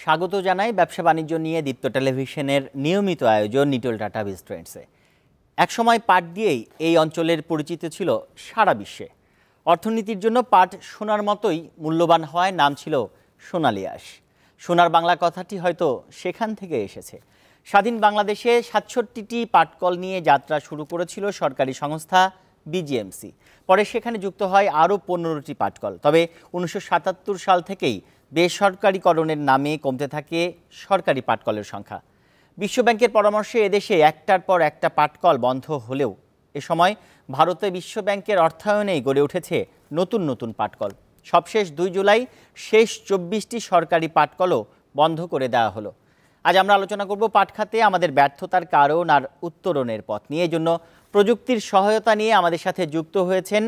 স্বাগত জানাই ব্যবসা বাণিজ্য নিয়ে দীপ্ত টেলিভিশনের নিয়মিত আয়োজন নিটল ডাটাবেজ ট্রেন্ডসে। একসময় পাট দিয়েই এই অঞ্চলের পরিচিত ছিল সারা বিশ্বে। অর্থনীতির জন্য পাট সোনার মতোই মূল্যবান হওয়ায় নাম ছিল সোনালী আঁশ। সোনার বাংলা কথাটি হয়তো সেখান থেকে এসেছে। স্বাধীন বাংলাদেশে ৬৭টি পাটকল নিয়ে যাত্রা শুরু করেছিল সরকারি সংস্থা বিজিএমসি। পরে সেখানে যুক্ত হয় আরও ১৫টি পাটকল। তবে ১৯৭৭ সাল থেকেই বেসরকারিকরণের নামে কমতে থাকে সরকারি পাটকলের সংখ্যা। বিশ্বব্যাংকের পরামর্শে এদেশে একটার পর একটা পাটকল বন্ধ হলেও এ সময় ভারতে বিশ্বব্যাংকের অর্থায়নেই গড়ে উঠেছে নতুন নতুন পাটকল। সবশেষ ২ জুলাই শেষ ২৪টি সরকারি পাটকলও বন্ধ করে দেওয়া হলো। আজ আমরা আলোচনা করব পাট খাতে আমাদের ব্যর্থতার কারণ আর উত্তরণের পথ নিয়ে। এই জন্য প্রযুক্তির সহায়তা নিয়ে আমাদের সাথে যুক্ত হয়েছেন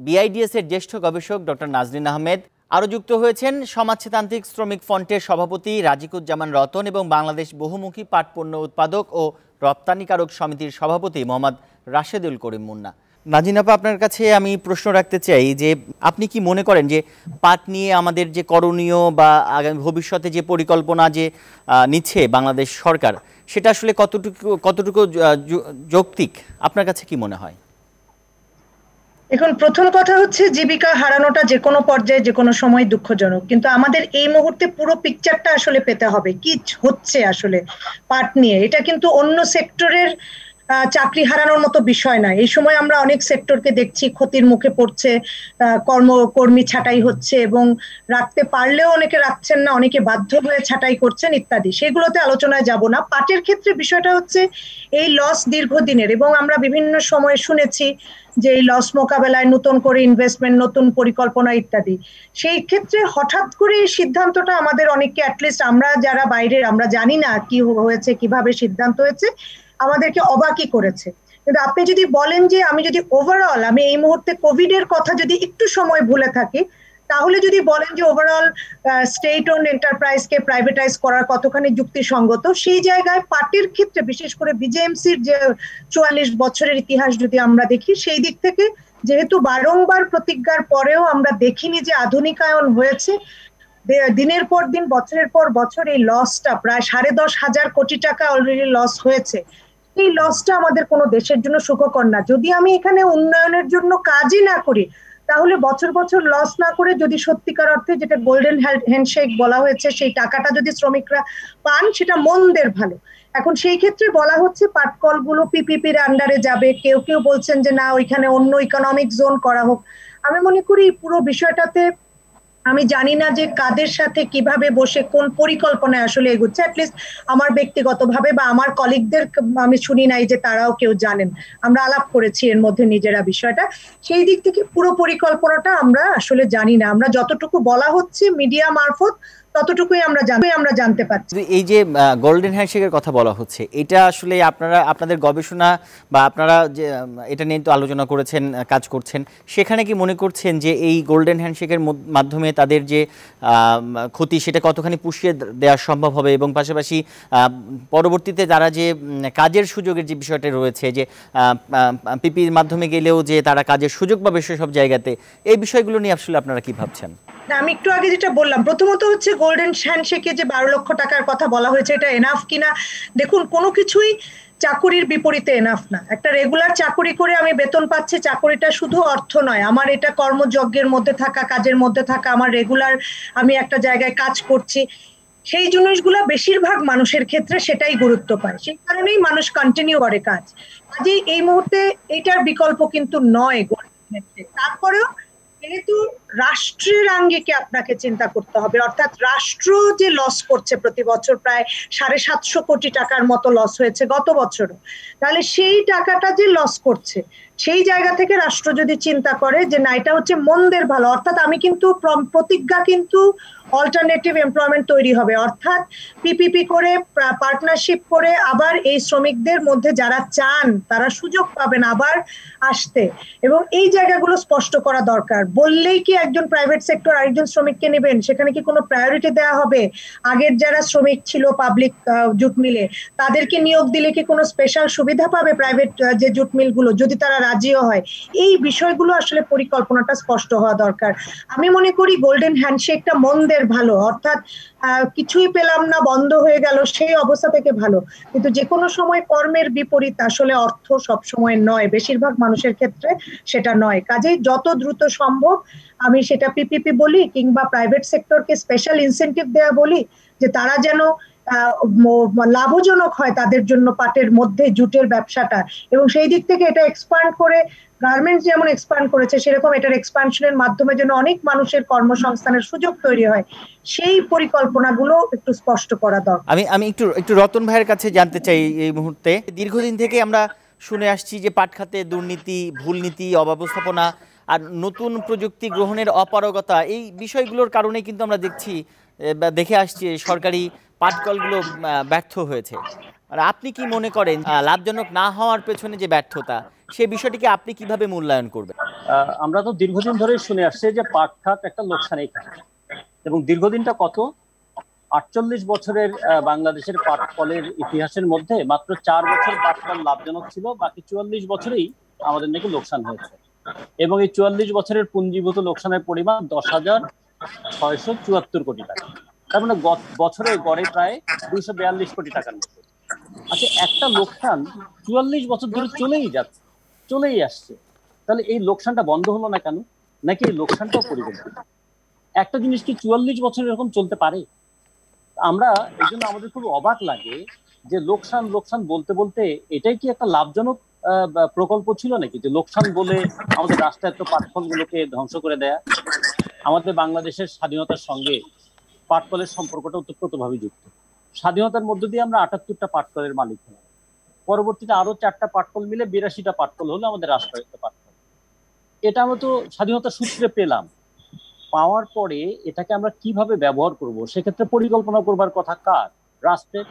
বিআইডিএস-এর জ্যেষ্ঠ গবেষক ডক্টর নাজনীন আহমেদ। আরও যুক্ত হয়েছেন সমাজতান্ত্রিক শ্রমিক ফ্রন্টের সভাপতি রাজিকুজ্জামান রতন এবং বাংলাদেশ বহুমুখী পাট পণ্য উৎপাদক ও রপ্তানিকারক সমিতির সভাপতি মোহাম্মদ রাশেদুল করিম মুন্না। নাজনীন আপা, আপনার কাছে আমি প্রশ্ন রাখতে চাই যে আপনি কি মনে করেন যে পাট নিয়ে আমাদের যে করণীয় বা আগামী ভবিষ্যতে যে পরিকল্পনা যে নিচ্ছে বাংলাদেশ সরকার, সেটা আসলে কতটুকু যৌক্তিক আপনার কাছে কি মনে হয়? এখন প্রথম কথা হচ্ছে, জীবিকা হারানোটা যে কোনো পর্যায়ে যে কোনো সময় দুঃখজনক, কিন্তু আমাদের এই মুহূর্তে পুরো পিকচারটা আসলে পেতে হবে কি হচ্ছে আসলে পাট নিয়ে। এটা কিন্তু অন্য সেক্টরের চাকরি হারানোর মতো বিষয় না। এই সময় আমরা অনেক সেক্টরকে দেখছি ক্ষতির মুখে পড়ছে, কর্মী ছাঁটাই হচ্ছে এবং রাখতে পারলেও অনেকে রাখছেন না, অনেকে বাধ্য হয়ে ছাঁটাই করছেন ইত্যাদি। সেগুলোতে আলোচনায় যাব না। পাটের ক্ষেত্রে বিষয়টা হচ্ছে এই লস দীর্ঘদিনের এবং আমরা বিভিন্ন সময় শুনেছি যে এই লস মোকাবেলায় নতুন করে ইনভেস্টমেন্ট, নতুন পরিকল্পনা ইত্যাদি। সেই ক্ষেত্রে হঠাৎ করে এই সিদ্ধান্তটা আমাদের অনেককে, অ্যাটলিস্ট আমরা যারা বাইরের, আমরা জানি না কি হয়েছে, কিভাবে সিদ্ধান্ত হয়েছে, আমাদেরকে অবাকই করেছে। কিন্তু আপনি যদি বলেন যে আমি যদি ওভারঅল আমি এই মুহূর্তে কোভিড এর কথা যদি একটু সময় ভুলে থাকি, তাহলে যদি বলেন যে ওভারঅল স্টেট ওন এন্টারপ্রাইজকে প্রাইভেটাইজ করার কতখানি যুক্তিসঙ্গত, সেই জায়গায় পাটের ক্ষেত্রে বিশেষ করে বিজেএমসির যে ৪৪ বছরের ইতিহাস যদি আমরা দেখি, সেই দিক থেকে যেহেতু বারংবার প্রতিজ্ঞার পরেও আমরা দেখিনি যে আধুনিকায়ন হয়েছে, দিনের পর দিন বছরের পর বছর এই লসটা প্রায় ১০,৫০০ কোটি টাকা অলরেডি লস হয়েছে। এই লসটা আমাদের কোনো দেশের জন্য সুখকর না। যদি আমি এখানে উন্নয়নের জন্য কাজই না করি, তাহলে বছর বছর লস না করে যদি সত্যিকার অর্থে যেটা গোল্ডেন হ্যান্ডশেক বলা হয়েছে সেই টাকাটা যদি শ্রমিকরা পান, সেটা মনদের ভালো। এখন সেই ক্ষেত্রে বলা হচ্ছে পাটকলগুলো পিপিপির আন্ডারে যাবে, কেউ কেউ বলছেন যে না, ওইখানে অন্য ইকোনমিক জোন করা হোক। আমি মনে করি পুরো বিষয়টাতে আমি জানি না যে কাদের সাথে কিভাবে বসে কোন পরিকল্পনায় আসলে এগুচ্ছে। অ্যাটলিস্ট আমার ব্যক্তিগতভাবে বা আমার কলিগদের আমি শুনি নাই যে তারাও কেউ জানেন। আমরা আলাপ করেছি এর মধ্যে নিজেরা বিষয়টা, সেই দিক থেকে পুরো পরিকল্পনাটা আমরা আসলে জানি না। আমরা যতটুকু বলা হচ্ছে মিডিয়া মারফত ততটুকুই আমরা জানতে পারছি। এই যে গোল্ডেন হ্যান্ডশেকের কথা বলা হচ্ছে, এটা আসলে আপনাদের গবেষণা বা আপনারা যে এটা নিয়ে তো আলোচনা করেছেন, কাজ করছেন, সেখানে কি মনে করছেন যে এই গোল্ডেন হ্যান্ডশেকের মাধ্যমে তাদের যে ক্ষতি সেটা কতখানি পুষিয়ে দেওয়া সম্ভব হবে এবং পাশাপাশি পরবর্তীতে তারা যে কাজের সুযোগের যে বিষয়টা রয়েছে, যে পিপির মাধ্যমে গেলেও যে তারা কাজের সুযোগ পাবে সেসব জায়গাতে, এই বিষয়গুলো নিয়ে আসলে আপনারা কি ভাবছেন? আমি একটু আগে যেটা বললাম, প্রথমত হচ্ছে গোল্ডেন হ্যান্ডশেকে যে ১২ লক্ষ টাকার কথা বলা হয়েছে, এটা এনাফ কিনা দেখুন। কোনো কিছুই চাকুরির বিপরীতে এনাফ না। একটা রেগুলার চাকুরি করে আমি বেতন পাচ্ছি, চাকুরিটা শুধু অর্থ নয়, আমার এটা কর্মযজ্ঞের মধ্যে থাকা, কাজের মধ্যে থাকা, আমার রেগুলার আমি একটা জায়গায় কাজ করছি, সেই জিনিসগুলো বেশিরভাগ মানুষের ক্ষেত্রে সেটাই গুরুত্ব পায়। সেই কারণেই মানুষ কন্টিনিউ করে কাজ। কাজেই এই মুহূর্তে এটার বিকল্প কিন্তু নয় গোল্ডেন হ্যান্ডশেক। তারপরেও যেহেতু রাষ্ট্রের আঙ্গিকে আপনাকে চিন্তা করতে হবে, অর্থাৎ রাষ্ট্র যে লস করছে প্রতি বছর প্রায় ৭৫০ কোটি টাকার মতো লস হয়েছে গত বছরও, তাহলে সেই টাকাটা যে লস করছে সেই জায়গা থেকে রাষ্ট্র যদি চিন্তা করে যে না, এটা হচ্ছে মনদের ভালো, অর্থাৎ আমি কিন্তু প্রতিজ্ঞা কিন্তু অল্টারনেটিভ এমপ্লয়মেন্ট তৈরি হবে, অর্থাৎ পিপিপি করে পার্টনারশিপ করে আবার এই শ্রমিকদের মধ্যে যারা চান তারা সুযোগ পাবেন আবার আসতে, এবং এই জায়গাগুলো স্পষ্ট করা দরকার। বললেই কি একজন প্রাইভেট সেক্টর আরেকজন শ্রমিককে নেবেন? সেখানে কি কোনো প্রায়োরিটি দেওয়া হবে? আগের যারা শ্রমিক ছিল পাবলিক জুট মিলে, তাদেরকে নিয়োগ দিলে কি কোনো স্পেশাল সুবিধা পাবে প্রাইভেট যে জুট মিলগুলো, যদি তারা রাজিও হয়? এই বিষয়গুলো আসলে পরিকল্পনাটা স্পষ্ট হওয়া দরকার। আমি মনে করি গোল্ডেন হ্যান্ডশেকটা মনদের আমাদের ভালো, অর্থাৎ কিছুই পেলাম না, বন্ধ হয়ে গেল, সেই অবস্থা থেকে ভালো। কিন্তু যে কোনো সময় কর্মের বিপরীত আসলে অর্থ সব সময় নয়, বেশিরভাগ মানুষের ক্ষেত্রে সেটা নয়। কাজেই যত দ্রুত সম্ভব, আমি সেটা পিপিপি বলি কিংবা প্রাইভেট সেক্টরকে স্পেশাল ইনসেনটিভ দেয়া বলি, যে তারা যেন লাভজনক হয় তাদের জন্য পাটের মধ্যে জুটের ব্যবসাটা, এবং সেই দিক থেকে এটা এক্সপ্যান্ড করে গার্মেন্টস যেমন এক্সপ্যান্ড করেছে সেরকম এটার এক্সপ্যানশনের মাধ্যমে যেন অনেক মানুষের কর্মসংস্থানের সুযোগ তৈরি হয়, সেই পরিকল্পনাগুলো একটু স্পষ্ট করা দরকার। আমি আমি একটু একটু রতন ভাইয়ের কাছে জানতে চাই এই মুহূর্তে। দীর্ঘদিন থেকে আমরা শুনে আসছি যে পাট খাতে দুর্নীতি, ভুল নীতি, অব্যবস্থাপনা আর নতুন প্রযুক্তি গ্রহণের অপারগতা, এই বিষয়গুলোর কারণে কিন্তু আমরা দেখে আসছি সরকারি পাটকলগুলো ব্যর্থ হয়েছে। আর আপনি কি মনে করেন লাভজনক না হওয়ার পেছনে যে ব্যর্থতা, সেই বিষয়টিকে আপনি কিভাবে মূল্যায়ন করবেন? আমরা তো দীর্ঘদিন ধরে শুনে আসছি যে পাট খাত একটা লোকসানের খাত, এবং দীর্ঘদিনটা কত, 48 বছরের বাংলাদেশের পাট কলের ইতিহাসের মধ্যে মাত্র 4 বছর পাট কল লাভজনক ছিল, বাকি 44 বছরেই আমাদের নাকি লোকসান হয়েছে। এবং এই 44 বছরের পুঞ্জীভূত লোকসানের পরিমাণ 10,674 কোটি টাকা, তার মানে বছরে গড়ে প্রায় 242 কোটি টাকার মতো। আচ্ছা, একটা লোকসান 44 বছর ধরে চলেই আসছে, তাহলে এই লোকসানটা বন্ধ হলো না কেন? নাকি এই লোকসানটাও পরিকল্পিত? একটা জিনিস কি 44 বছর এরকম চলতে পারে? আমরা এই জন্য আমাদের খুব অবাক লাগে যে লোকসান লোকসান বলতে বলতে এটাই কি একটা লাভজনক প্রকল্প ছিল নাকি, যে লোকসান বলে আমাদের রাষ্ট্রায়ত্ত পাটকলগুলোকে ধ্বংস করে দেয়া? আমাদের বাংলাদেশের স্বাধীনতার সঙ্গে পাটকলের সম্পর্কটা ওতপ্রোতভাবে যুক্ত। স্বাধীনতার মধ্য দিয়ে আমরা 78টা পাটকলের মালিক হলাম, পরবর্তীতে আরো 4টা পাটকল মিলে 82টা পাটকল হলো আমাদের রাষ্ট্রায়ত্ত পাটকল। এটা আমরা তো স্বাধীনতার সূত্রে পেলাম, পাওয়ার পরে এটাকে আমরা কিভাবে ব্যবহার করব সেক্ষেত্রে পরিকল্পনা করবার কথা কার? রাষ্ট্রের।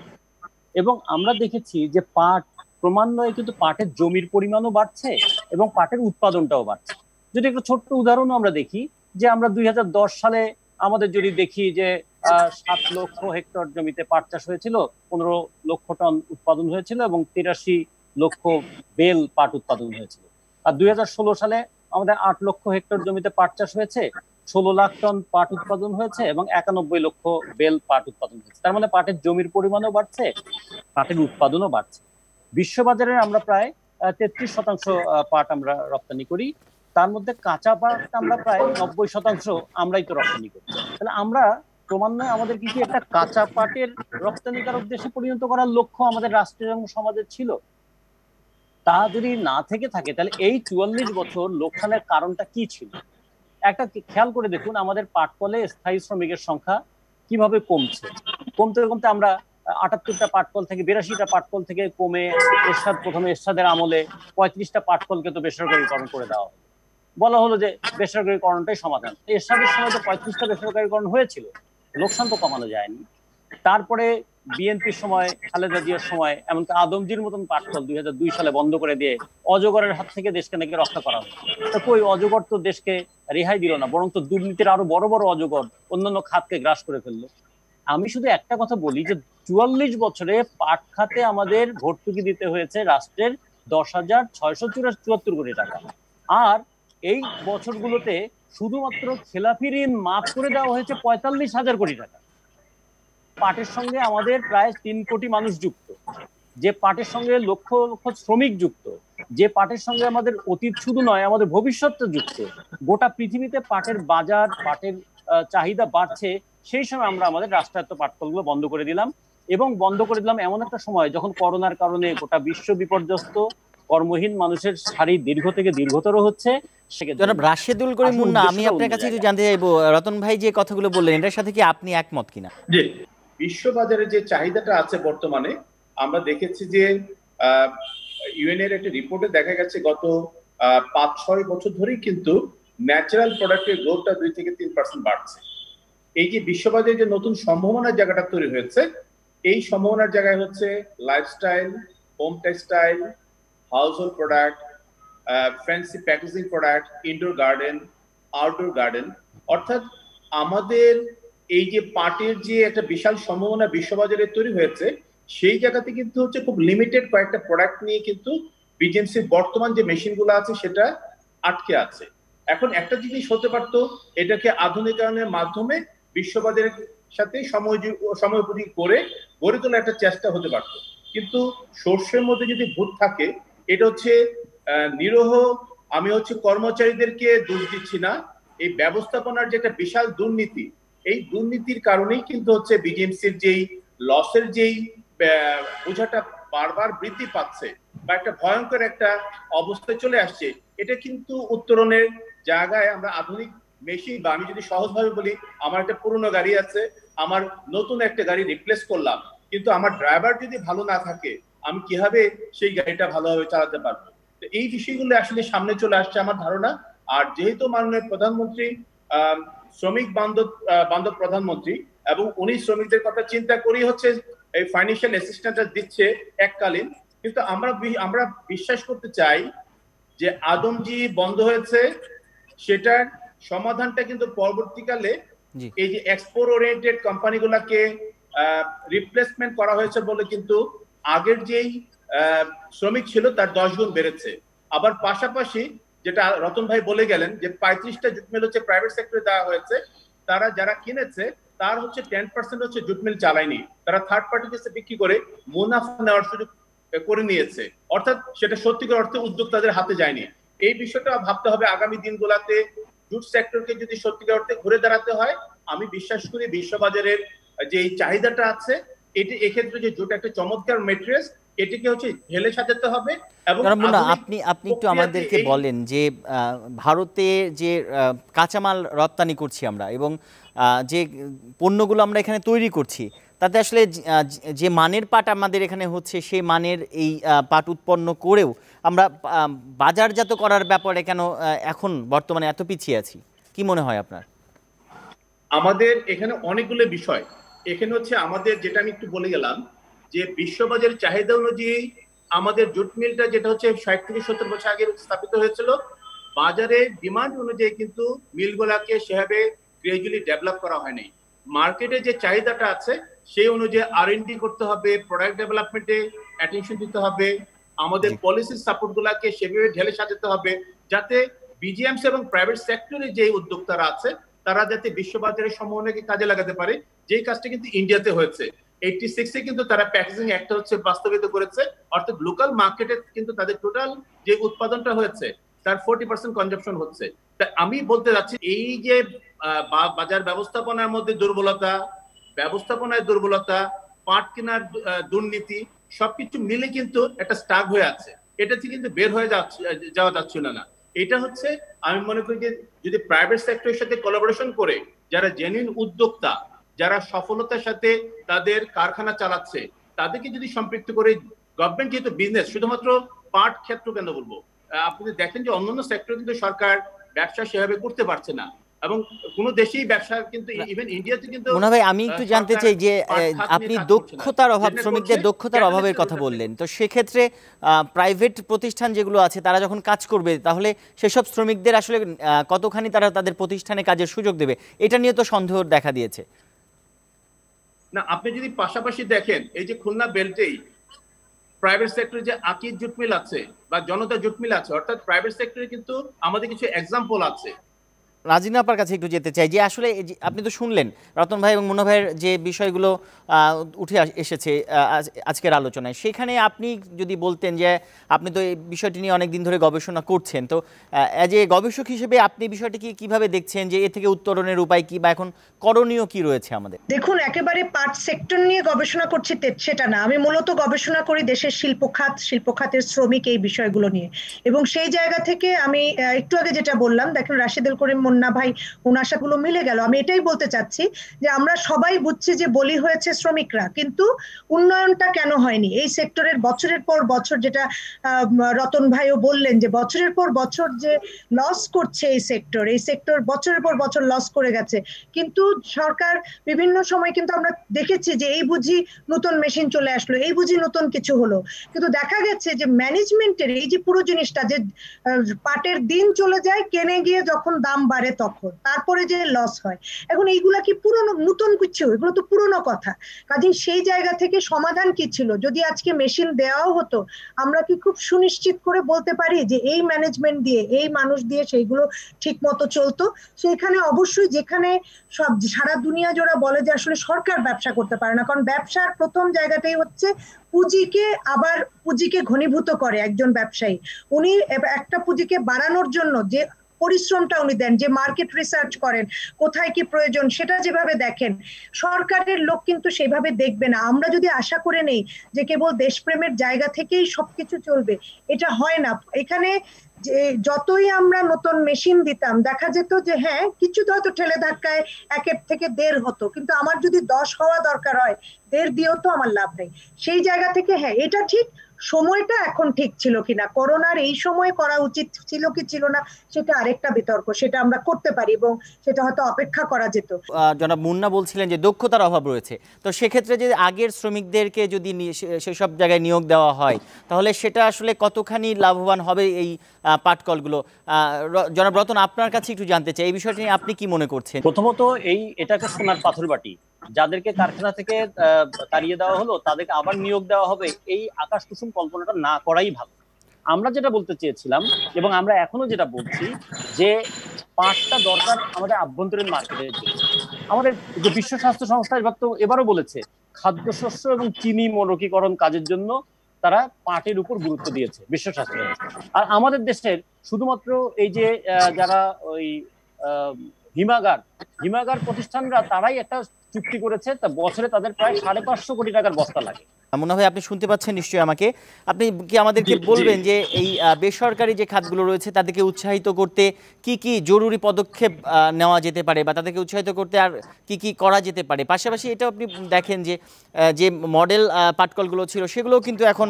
এবং আমরা দেখেছি যে পাট ক্রমান্বয়ে কিন্তু পাটের জমির পরিমাণও বাড়ছে এবং পাটের উৎপাদনটাও বাড়ছে। যদি একটা ছোট্ট উদাহরণও আমরা দেখি, যে আমরা 2010 সালে আমাদের যদি দেখি যে 7 লক্ষ হেক্টর জমিতে পাট চাষ হয়েছিল, 15 লক্ষ টন উৎপাদন হয়েছিল এবং 83 লক্ষ বেল পাট উৎপাদন হয়েছিল। আর 2016 সালে আমাদের 8 লক্ষ হেক্টর জমিতে পাট চাষ হয়েছে, 16 লাখ টন পাট উৎপাদন হয়েছে এবং 91 লক্ষ বেল পাট উৎপাদন হয়েছে। তার মানে পাটের জমির পরিমাণও বাড়ছে, পাটের উৎপাদনও বাড়ছে। বিশ্ববাজারে আমরা প্রায় 33% পাট আমরা রপ্তানি করি, তার মধ্যে কাঁচা পাট আমরা প্রায় 90% আমরাই তো রপ্তানি করি। তাহলে আমরা ক্রমান্বয়ে আমাদের কি একটা কাঁচা পাটের রপ্তানিকারক দেশে পরিণত করার লক্ষ্য আমাদের রাষ্ট্রের এবং সমাজের ছিল? তা যদি না থেকে থাকে তাহলে এই 44 বছর লোকসানের কারণটা কি ছিল? একটা খেয়াল করে দেখুন, আমাদের পাটকলে স্থায়ী শ্রমিকের সংখ্যা কিভাবে কমছে। কমতে কমতে আমরা 78টা পাটকল থেকে 82টা পাটকল থেকে কমে প্রথমে এরশাদের আমলে 35টা পাটকলকে তো বেসরকারীকরণ করে দেওয়া হলো। বলা হলো যে বেসরকারীকরণটাই সমাধান। এরশাদের সময় তো 35টা বেসরকারীকরণ হয়েছিল, লোকসান তো কমানো যায়নি। তারপরে বিএনপির সময়, খালেদা জিয়ার সময়, এমনকি আদমজির মতন পাটকল 2002 সালে বন্ধ করে দিয়ে অজগরের হাত থেকে দেশকে নাকি রক্ষা করা হলো। তো কই, অজগর তো দেশকে রেহাই দিল না, বরং তো দুর্নীতির আরো বড় বড় অজগর অন্যান্য খাতকে গ্রাস করে ফেললো। আমি শুধু একটা কথা বলি যে 44 বছরে পাট খাতে আমাদের ভর্তুকি দিতে হয়েছে রাষ্ট্রের 10,674 কোটি টাকা, আর এই বছরগুলোতে শুধুমাত্র খেলাপি ঋণ মাফ করে দেওয়া হয়েছে 45,000 কোটি টাকা। পাটের সঙ্গে আমাদের প্রায় 3 কোটি মানুষ যুক্ত, যে পাটের সঙ্গে লক্ষ লক্ষ শ্রমিক যুক্ত, যে পাটের সঙ্গে আমাদের অতীত শুধু নয় আমাদের ভবিষ্যৎটা যুক্ত। গোটা পৃথিবীতে পাটের বাজার, পাটের চাহিদা বাড়ছে, সেই সময় আমরা আমাদের রাষ্ট্রায়ত্ত পাটকলগুলো বন্ধ করে দিলাম। এবং বন্ধ করে দিলাম এমন একটা সময় যখন করোনার কারণে গোটা বিশ্ব বিপর্যস্ত, কর্মহীন মানুষের সারি দীর্ঘ থেকে দীর্ঘতর হচ্ছে। জনাব রাশেদুল করিম মুন্না, আমি আপনার কাছে একটু জানতে চাইবো, রতন ভাই যে কথাগুলো বললেন এটার সাথে কি আপনি একমত কিনা? জি, বিশ্ববাজারে যে চাহিদাটা আছে বর্তমানে, আমরা দেখেছি যে ইউএন এর একটা রিপোর্টে দেখা গেছে গত 5-6 বছর ধরেই কিন্তু ন্যাচারাল প্রোডাক্টের গ্রোথটা 2 থেকে 3% বাড়ছে। এই যে বিশ্ববাজারে যে নতুন সম্ভাবনার জায়গাটা তৈরি হয়েছে, এই সম্ভাবনার জায়গায় হচ্ছে lifestyle, home textile, house hold product, fancy packaging product, indoor garden, outdoor garden. অর্থাৎ আমাদের এই যে পাটের যে একটা বিশাল সম্ভাবনা বিশ্ববাজারে তৈরি হয়েছে, সেই জায়গাতে কিন্তু হচ্ছে খুব লিমিটেড কয়েকটা প্রোডাক্ট নিয়ে কিন্তু বিজেএমসির বর্তমান যে মেশিনগুলো আছে সেটা আটকে আছে। এখন একটা জিনিস হতে পারতো, এটাকে আধুনিকায়নের মাধ্যমে বিশ্ববাজারের সাথে সময়োপযোগী করে গড়ে তোলার একটা চেষ্টা হতে পারতো। কিন্তু সর্ষের মধ্যে যদি ভূত থাকে, এটা হচ্ছে নিরহ, আমি হচ্ছে কর্মচারীদেরকে দোষ দিচ্ছি না, এই ব্যবস্থাপনার যে একটা বিশাল দুর্নীতি, এই দুর্নীতির কারণেই কিন্তু হচ্ছে বিজিএমসির যেই লসের যেই বোঝাটা বারবার বৃদ্ধি পাচ্ছে বা একটা ভয়ঙ্কর একটা অবস্থায় চলে আসছে, এটা কিন্তু উত্তরণের জায়গায় আমরা আধুনিক মেশিন, বা আমি যদি সহজভাবে বলি, আমার একটা পুরনো গাড়ি আছে, আমার নতুন একটা গাড়ি রিপ্লেস করলাম, কিন্তু আমার ড্রাইভার যদি ভালো না থাকে আমি কিভাবে সেই গাড়িটা ভালোভাবে চালাতে পারবো? তো এই বিষয়গুলো আসলে সামনে চলে আসছে আমার ধারণা। আর যেহেতু মাননীয় প্রধানমন্ত্রী শ্রমিক বান্ধব প্রধানমন্ত্রী, এবং উনি শ্রমিকদের কথা চিন্তা করেই হচ্ছে এই ফাইন্যান্সিয়াল অ্যাসিস্ট্যান্সটা দিচ্ছে এককালীন, কিন্তু আমরা বিশ্বাস করতে চাই যে আদমজি বন্ধ হয়েছে, সেটার সমাধানটা কিন্তু পরবর্তীকালে এই যে এক্সপোর্ট ওরিয়েন্টেড কোম্পানিগুলোকে রিপ্লেসমেন্ট করা হয়েছে বলে কিন্তু আগের যেই শ্রমিক ছিল তার 10 গুণ বেড়েছে। আবার পাশাপাশি যেটা রতন ভাই বলে গেলেন যে 35টা জুট মিল হচ্ছে প্রাইভেট সেক্টরে দেওয়া হয়েছে, তারা যারা কিনেছে তার হচ্ছে 10% হচ্ছে জুট মিল চালায়নি, তারা থার্ড পার্টি কাছে বিক্রি করে মুনাফা নেওয়ার সুযোগ করে নিয়েছে, অর্থাৎ সেটা সত্যিকার অর্থে উদ্যোক্তাদের হাতে যায়নি। এই বিষয়টা ভাবতে হবে আগামী দিনগুলোতে। জুট সেক্টরকে যদি সত্যিকার অর্থে ঘুরে দাঁড়াতে হয়, আমি বিশ্বাস করি বিশ্ববাজারের যে এই চাহিদাটা আছে, এটি এক্ষেত্রে যে জুট একটা চমৎকার মেটেরিয়াল, এটিকে হচ্ছে ঢেলে সাজাতে হবে। এবং আপনি একটু আমাদেরকে বলেন যে ভারতে যে কাঁচামাল রপ্তানি করছি আমরা এবং যে পণ্যগুলো আমরা এখানে তৈরি করছি, তাতে আসলে যে মানের পাট আমাদের এখানে হচ্ছে, সেই মানের এই পাট উৎপন্ন করেও আমরা বাজারজাত করার ব্যাপারে কেন এখন বর্তমানে এত পিছিয়ে আছি? কি মনে হয় আপনার? আমাদের এখানে অনেকগুলো বিষয়, এখানে হচ্ছে আমাদের যেটা আমি একটু বলে গেলাম যে বিশ্ববাজারের চাহিদা অনুযায়ী আমাদের জুট মিলটা যেটা হচ্ছে 60 থেকে 70 বছর আগে স্থাপিত হয়েছিল, বাজারে ডিমান্ড অনুযায়ী কিন্তু মিলগুলাকে সেভাবে গ্রাজুয়ালি ডেভেলপ করা হয়নি। মার্কেটে যে চাহিদাটা আছে সেই অনুযায়ী R&D করতে হবে, প্রোডাক্ট ডেভেলপমেন্টে অ্যাটেনশন দিতে হবে, আমাদের পলিসি সাপোর্ট গুলাকে সেভাবে ঢেলে সাজাতে হবে যাতে বিজিএমসি এবং প্রাইভেট সেক্টরে যে উদ্যোক্তারা আছে তারা যাতে বিশ্ববাজারের সম্ভাবনাকে কাজে লাগাতে পারে, যেই কাজটা কিন্তু ইন্ডিয়াতে হয়েছে। 86 এ কিন্তু তারা প্যাকেজিং অ্যাক্ট হচ্ছে বাস্তবায়িত করেছে, অর্থাৎ লোকাল মার্কেটে কিন্তু তাদের টোটাল যে উৎপাদনটা হয়েছে তার 40% কনজাম্পশন হচ্ছে। তা আমি বলতে যাচ্ছি এই যে বাজার ব্যবস্থাপনার মধ্যে ব্যবস্থাপনায় দুর্বলতা, পাট কেনার দুর্নীতি, সবকিছু মিলে কিন্তু একটা স্টাক হয়ে আছে, এটা থেকে কিন্তু বের হয়ে যাওয়া যাচ্ছিল না। এটা হচ্ছে আমি মনে করি যে যদি প্রাইভেট সেক্টরের সাথে কোলাবোরেশন করে যারা জেনুইন উদ্যোক্তা, যারা সফলতার সাথে তাদের কারখানা চালাচ্ছে, তাদেরকে যদি সম্পৃক্ত করে গভর্নমেন্ট, যেহেতু বিজনেস, শুধুমাত্র পাট ক্ষেত্র কেন বলবো, আপনি দেখেন যে অন্যান্য সেক্টর কিন্তু সরকার ব্যবসা সেভাবে করতে পারছে না, এবং কোন দেশেই ব্যবসা কিন্তু ইভেন ইন্ডিয়াতে কিন্তু। মনে হয় আমি একটু জানতে চাই যে আপনি দক্ষতার অভাব, শ্রমিকদের দক্ষতার অভাবের কথা বললেন, তো সেক্ষেত্রে প্রাইভেট প্রতিষ্ঠান যেগুলো আছে তারা যখন কাজ করবে তাহলে সেসব শ্রমিকদের আসলে কতখানি তারা তাদের প্রতিষ্ঠানে কাজের সুযোগ দেবে, এটা নিয়ে তো সন্দেহ দেখা দিয়েছে। না, আপনি যদি পাশাপাশি দেখেন এই যে খুলনা বেল্টেই প্রাইভেট সেক্টরে যে আকিজ জুট মিল আছে বা জনতা জুট মিল আছে, অর্থাৎ প্রাইভেট সেক্টরে কিন্তু আমাদের কিছু এক্সাম্পল আছে। রাজিনা আপার কাছে একটু যেতে চাই যে আসলে আপনি তো শুনলেন রতন ভাই এবং মুন্না ভাইয়ের যে বিষয়গুলো উঠে এসেছে আজকের আলোচনায়, সেখানে আপনি যদি বলতেন যে আপনি তো এই বিষয়টি নিয়ে অনেক দিন ধরে গবেষণা করছেন, তো অ্যাজ এ গবেষক হিসেবে আপনি বিষয়টিকে কিভাবে দেখছেন, যে এ থেকে উত্তরণের উপায় কি বা এখন করণীয় কি রয়েছে আমাদের? দেখুন, একেবারে পাট সেক্টর নিয়ে গবেষণা করছি সেটা না, আমি মূলত গবেষণা করি দেশের শিল্পখাতের শ্রমিক এই বিষয়গুলো নিয়ে, এবং সেই জায়গা থেকে আমি একটু আগে যেটা বললাম, দেখেন রাশেদুল করিম, মুন্না ভাই, ওনার সাথেগুলো মিলে গেল। আমি এটাই বলতে চাচ্ছি যে আমরা সবাই বুঝছি যে বলি হয়েছে শ্রমিকরা, কিন্তু উন্নয়নটা কেন হয়নি এই সেক্টরের? বছরের পর বছর, যেটা রতন ভাইও বললেন যে বছরের পর বছর যে লস করছে এই সেক্টর বছরের পর বছর লস করে গেছে, কিন্তু সরকার বিভিন্ন সময় কিন্তু আমরা দেখেছি যে এই বুঝি নতুন মেশিন চলে আসলো, এই বুঝি নতুন কিছু হলো, কিন্তু দেখা গেছে যে ম্যানেজমেন্টের এই যে পুরো জিনিসটা, যে পাটের দিন চলে যায়, কেনে গিয়ে যখন দাম বাড়ে পারে তখন, তারপরে যে লস হয়। এখন এইগুলা কি পুরনো নতুন কিছু? এগুলো তো পুরনো কথা। কাজেই সেই জায়গা থেকে সমাধান কি ছিল? যদি আজকে মেশিন দেওয়াও হতো, আমরা কি খুব সুনিশ্চিত করে বলতে পারি যে এই ম্যানেজমেন্ট দিয়ে, এই মানুষ দিয়ে সেইগুলো ঠিক মতো চলতো? সেখানে অবশ্যই, যেখানে সব সারা দুনিয়া জোড়া বলে যে আসলে সরকার ব্যবসা করতে পারে না, কারণ ব্যবসার প্রথম জায়গাটাই হচ্ছে পুঁজিকে ঘনীভূত করে একজন ব্যবসায়ী। উনি একটা পুঁজিকে বাড়ানোর জন্য যে পরিশ্রমটা উনি দেন, যে মার্কেট রিসার্চ করেন, কোথায় কি প্রয়োজন সেটা যেভাবে দেখেন, সরকারের লোক কিন্তু সেভাবে দেখবে না। আমরা যদি আশা করে নেই যে কেবল দেশপ্রেমের জায়গা থেকেই সবকিছু চলবে, এটা হয় না। এখানে যে যতই আমরা নতুন মেশিন দিতাম, দেখা যেত যে হ্যাঁ কিছু তো হয়তো ঠেলে ধাক্কায় 1 থেকে 1.5 হতো, কিন্তু আমার যদি 10 হওয়া দরকার হয়, 1.5 দিয়েও তো আমার লাভ নেই। সেই জায়গা থেকে হ্যাঁ, এটা ঠিক সময়টা এখন ঠিক ছিল কিনা, করোনার এই সময় করা উচিত ছিল কি ছিল না, সেটা আরেকটা বিতর্ক। সেটা আমরা করতে পারি এবং সেটা হয়তো অপেক্ষা করা যেত। জনাব মুন্না বলছিলেন যে দক্ষতার অভাব রয়েছে, তো সেক্ষেত্রে যে আগের শ্রমিকদেরকে যদি সেসব জায়গায় নিয়োগ দেওয়া হয়, তাহলে সেটা আসলে কতখানি লাভবান হবে এই পাটকলগুলো? জনাব রতন, আপনার কাছে একটু জানতে চাই এই বিষয়টা নিয়ে আপনি কি মনে করছেন? প্রথমত এটাকে সোনার পাথর বাটি, যাদেরকে কারখানা থেকে তাড়িয়ে দেওয়া হলো তাদেরকে আবার নিয়োগ দেওয়া হবে, এই আকাশ কুসুম কল্পনাটা না করাই ভালো। আমরা যেটা বলতে চেয়েছিলাম এবং আমরা এখনো যেটা বলছি, যে পাটটা দরকার আমাদের আভ্যন্তরীণ মার্কেটের জন্য। আমাদের যে বিশ্ব স্বাস্থ্য সংস্থা এবারও বলেছে, খাদ্যশস্য এবং চিনি মৌলিকীকরণ কাজের জন্য তারা পাটের উপর গুরুত্ব দিয়েছে বিশ্ব স্বাস্থ্য সংস্থা। আর আমাদের দেশের শুধুমাত্র এই যে যারা ওই হিমাগার প্রতিষ্ঠানরা, তারাই একটা চুক্তি করেছে, তা বছরে তাদের প্রায় 550 কোটি টাকার বস্তা লাগে। মনে হয় আপনি শুনতে পাচ্ছেন নিশ্চয়ই আমাকে। আপনি কি আমাদেরকে বলবেন যে এই বেসরকারি যে খাতগুলো রয়েছে তাদেরকে উৎসাহিত করতে কি কি জরুরি পদক্ষেপ নেওয়া যেতে পারে, বা তাদেরকে উৎসাহিত করতে আর কি কি করা যেতে পারে? পাশাপাশি এটাও আপনি দেখেন যে মডেল পাটকলগুলো ছিল সেগুলোও কিন্তু এখন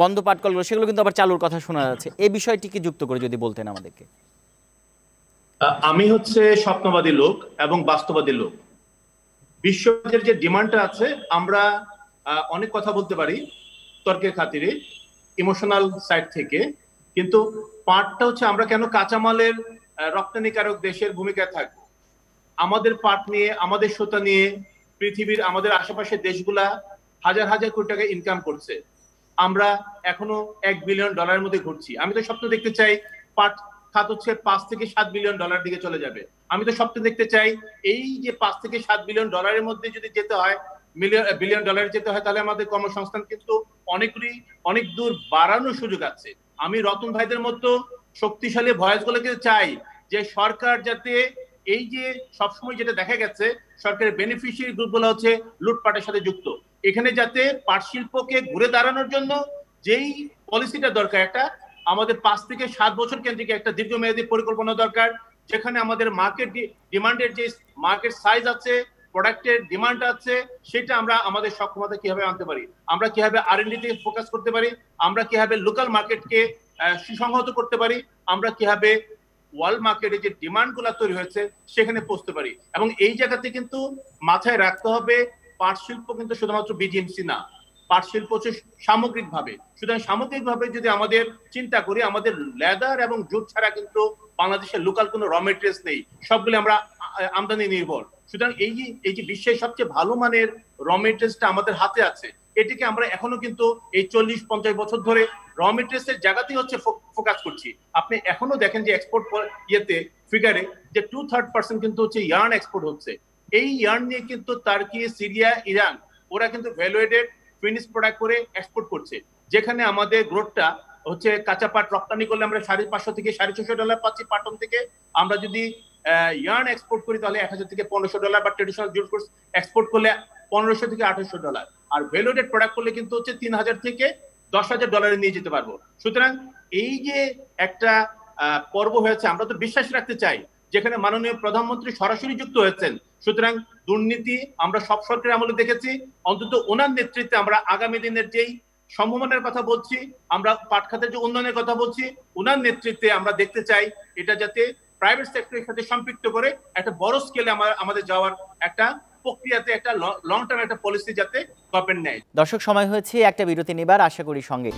বন্ধ পাটকলগুলো, সেগুলো কিন্তু আবার চালুর কথা শোনা যাচ্ছে। এই বিষয়টিকে যুক্ত করে যদি বলতেন আমাদেরকে। আমি হচ্ছে স্বপ্নবাদী লোক এবং বাস্তববাদী লোক। বিশ্বের যে ডিমান্ডটা আছে, আমরা অনেক কথা বলতে পারি তর্কের খাতিরে, ইমোশনাল সাইড থেকে, কিন্তু পাটটা হচ্ছে আমরা কেন কাঁচামালের রপ্তানিকারক দেশের ভূমিকায় থাকবো? আমাদের পাট নিয়ে, আমাদের সুতা নিয়ে পৃথিবীর আমাদের আশেপাশের দেশগুলা হাজার হাজার কোটি টাকা ইনকাম করছে। আমরা এখনো $1 বিলিয়ন মধ্যে ঘুরছি। আমি তো স্বপ্ন দেখতে চাই পাট খাত হচ্ছে $5 থেকে $7 বিলিয়ন দিকে চলে যাবে। আমি তো স্বপ্ন দেখতে চাই এই যে $5 থেকে $7 বিলিয়ন মধ্যে যদি যেতে হয়, বিলিয়ন ডলার যেতে হয়, তাহলে আমাদের কর্মসংস্থান কিন্তু অনেক দূর বাড়ানোর সুযোগ আছে। আমি রতন ভাইদের মতো শক্তিশালী ভয়েস গুলোকে চাই যে সরকার যাতে এই যে সবসময় যেটা দেখা গেছে, সরকারের বেনিফিশিয়ারি গ্রুপগুলো হচ্ছে লুটপাটের সাথে যুক্ত, এখানে যাতে পাট শিল্পকে ঘুরে দাঁড়ানোর জন্য যেই পলিসিটা দরকার, একটা আমাদের 5 থেকে 7 বছর কেন্দ্রিক একটা দীর্ঘমেয়াদী পরিকল্পনা দরকার, যেখানে আমাদের মার্কেট ডিমান্ডের যে মার্কেট সাইজ আছে, প্রোডাক্টের ডিমান্ড আছে, সেটা আমরা আমাদের সক্ষমতা কিভাবে আনতে পারি, আমরা কিভাবে R&D তে ফোকাস করতে পারি, আমরা কিভাবে লোকাল মার্কেটকে সুসংহত করতে পারি, আমরা কিভাবে ওয়ার্ল্ড মার্কেটে যে ডিমান্ড গুলা তৈরি হয়েছে সেখানে পৌঁছতে পারি। এবং এই জায়গাতে কিন্তু মাথায় রাখতে হবে, পাট শিল্প কিন্তু শুধুমাত্র বিজিএমসি না, পাট শিল্প হচ্ছে সামগ্রিকভাবে। সুতরাং সামগ্রিকভাবে যদি আমাদের চিন্তা করি, আমাদের লেদার এবং জুট ছাড়া কিন্তু বাংলাদেশের লোকাল কোনো র মেটেরিয়ালস নেই, সবগুলো আমরা আমদানি নির্ভর। সুতরাং এই যে বিশ্বের সবচেয়ে ভালো মানের র মেটেরিয়ালসটা আমাদের হাতে আছে, এটিকে আমরা এখনো কিন্তু এই 40-50 বছর ধরে র মেটেরিয়ালসের জায়গাতেই হচ্ছে ফোকাস করছি। আপনি এখনো দেখেন যে এক্সপোর্ট ফিগারে যে 2/3% কিন্তু হচ্ছে ইয়ার্ন এক্সপোর্ট হচ্ছে। এই ইয়ার্ন নিয়ে কিন্তু টার্কি, সিরিয়া, ইরান ওরা কিন্তু ভ্যালুয়েটেড ফিনিশ প্রোডাক্ট করে এক্সপোর্ট করছে, যেখানে আমাদের গ্রোথটা হচ্ছে কাঁচা পাট রপ্তানি করলে আমরা $550 থেকে $650 পাচ্ছি পাটন থেকে। আমরা যদি ইয়ার্ন এক্সপোর্ট করি তাহলে $1000 থেকে $1500, বা ট্রেডিশনাল জুট এক্সপোর্ট করলে $1500 থেকে $1800, আর ভ্যালুয়েটেড প্রোডাক্ট করলে কিন্তু হচ্ছে $3000 থেকে $10,000 নিয়ে যেতে পারবো। সুতরাং এই যে একটা পর্ব হয়েছে, আমরা তো বিশ্বাস রাখতে চাই যেখানে মাননীয় প্রধানমন্ত্রী সরাসরি যুক্ত হয়েছেন। সুতরাং দুর্নীতি আমরা সব সরকারের আমলে দেখেছি, অন্তত ওনার নেতৃত্বে আমরা আগামী দিনের যেই সম্ভাবনার কথা বলছি, আমরা পাট খাতের যে উন্নয়নের কথা বলছি, ওনার নেতৃত্বে আমরা দেখতে চাই এটা যাতে প্রাইভেট সেক্টরের সাথে সম্পৃক্ত করে একটা বড় স্কেলে আমাদের যাওয়ার একটা প্রক্রিয়াতে একটা লং টার্ম একটা পলিসি যাতে গভর্নমেন্ট নেয়। দর্শক, সময় হয়েছে একটা বিরতি নেবার, আশা করি সঙ্গে।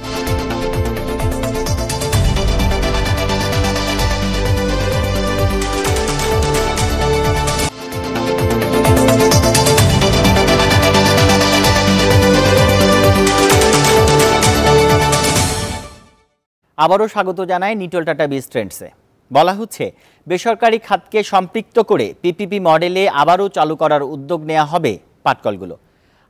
আবারও স্বাগত জানায় নিটল টাটা বিজ ট্রেন্ডসে। বলা হচ্ছে বেসরকারি খাতকে সম্পৃক্ত করে পিপিপি মডেলে আবারও চালু করার উদ্যোগ নেওয়া হবে পাটকলগুলো।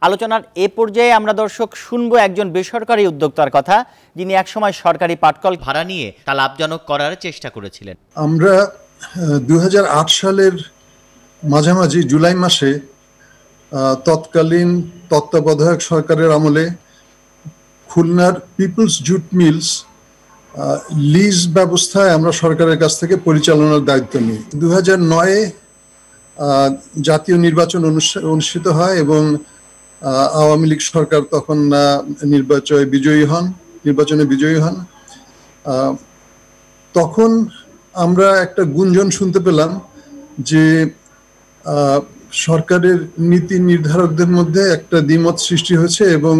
আলোচনার এ পর্যায়ে আমরা দর্শক শুনবো একজন বেসরকারি উদ্যোক্তার কথা, যিনি একসময় সরকারি পাটকল ভাড়া নিয়ে তা লাভজনক করার চেষ্টা করেছিলেন। আমরা 2008 সালের মাঝামাঝি জুলাই মাসে তৎকালীন তত্ত্বাবধায়ক সরকারের আমলে খুলনার পিপলস জুট মিলস লিজ ব্যবস্থায় আমরা সরকারের কাছ থেকে পরিচালনার দায়িত্ব নিই। 2009-এ জাতীয় নির্বাচন অনুষ্ঠিত হয় এবং আওয়ামী লীগ সরকার তখন নির্বাচনে বিজয়ী হন। তখন আমরা একটা গুঞ্জন শুনতে পেলাম যে সরকারের নীতি নির্ধারকদের মধ্যে একটা দ্বিমত সৃষ্টি হয়েছে এবং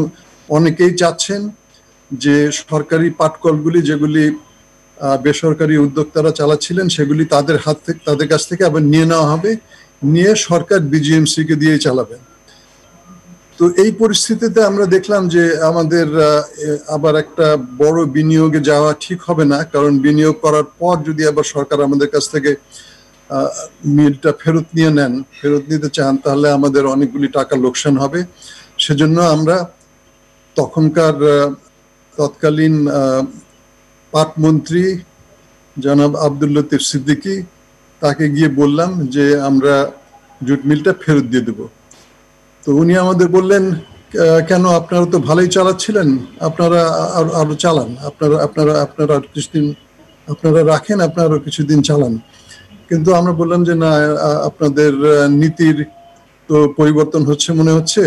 অনেকেই চাচ্ছেন যে সরকারি পাটকলগুলি যেগুলি বেসরকারি উদ্যোক্তারা চালাচ্ছিলেন সেগুলি তাদের কাছ থেকে আবার নিয়ে নেওয়া হবে, নিয়ে সরকার বিজিএমসি-কে দিয়ে চালাবেন। তো এই পরিস্থিতিতে আমরা দেখলাম যে আমাদের আবার একটা বড় বিনিয়োগে যাওয়া ঠিক হবে না, কারণ বিনিয়োগ করার পর যদি আবার সরকার আমাদের কাছ থেকে মিলটা ফেরত নিতে চান, তাহলে আমাদের অনেকগুলি টাকা লোকসান হবে। সেজন্য আমরা তখনকার তৎকালীন পাট মন্ত্রী জনাব আব্দুল লতিফ সিদ্দিকী, তাকে গিয়ে বললাম যে আমরা জুট মিলটা ফেরত দিয়ে দেব। তো উনি আমাদের বললেন, কেন, আপনারা তো ভালোই চালাচ্ছিলেন, আপনারা আরো চালান, আপনারা কিছুদিন আপনারা রাখেন, আপনারা আরো কিছুদিন চালান। কিন্তু আমরা বললাম যে না, আপনাদের নীতির তো পরিবর্তন হচ্ছে মনে হচ্ছে,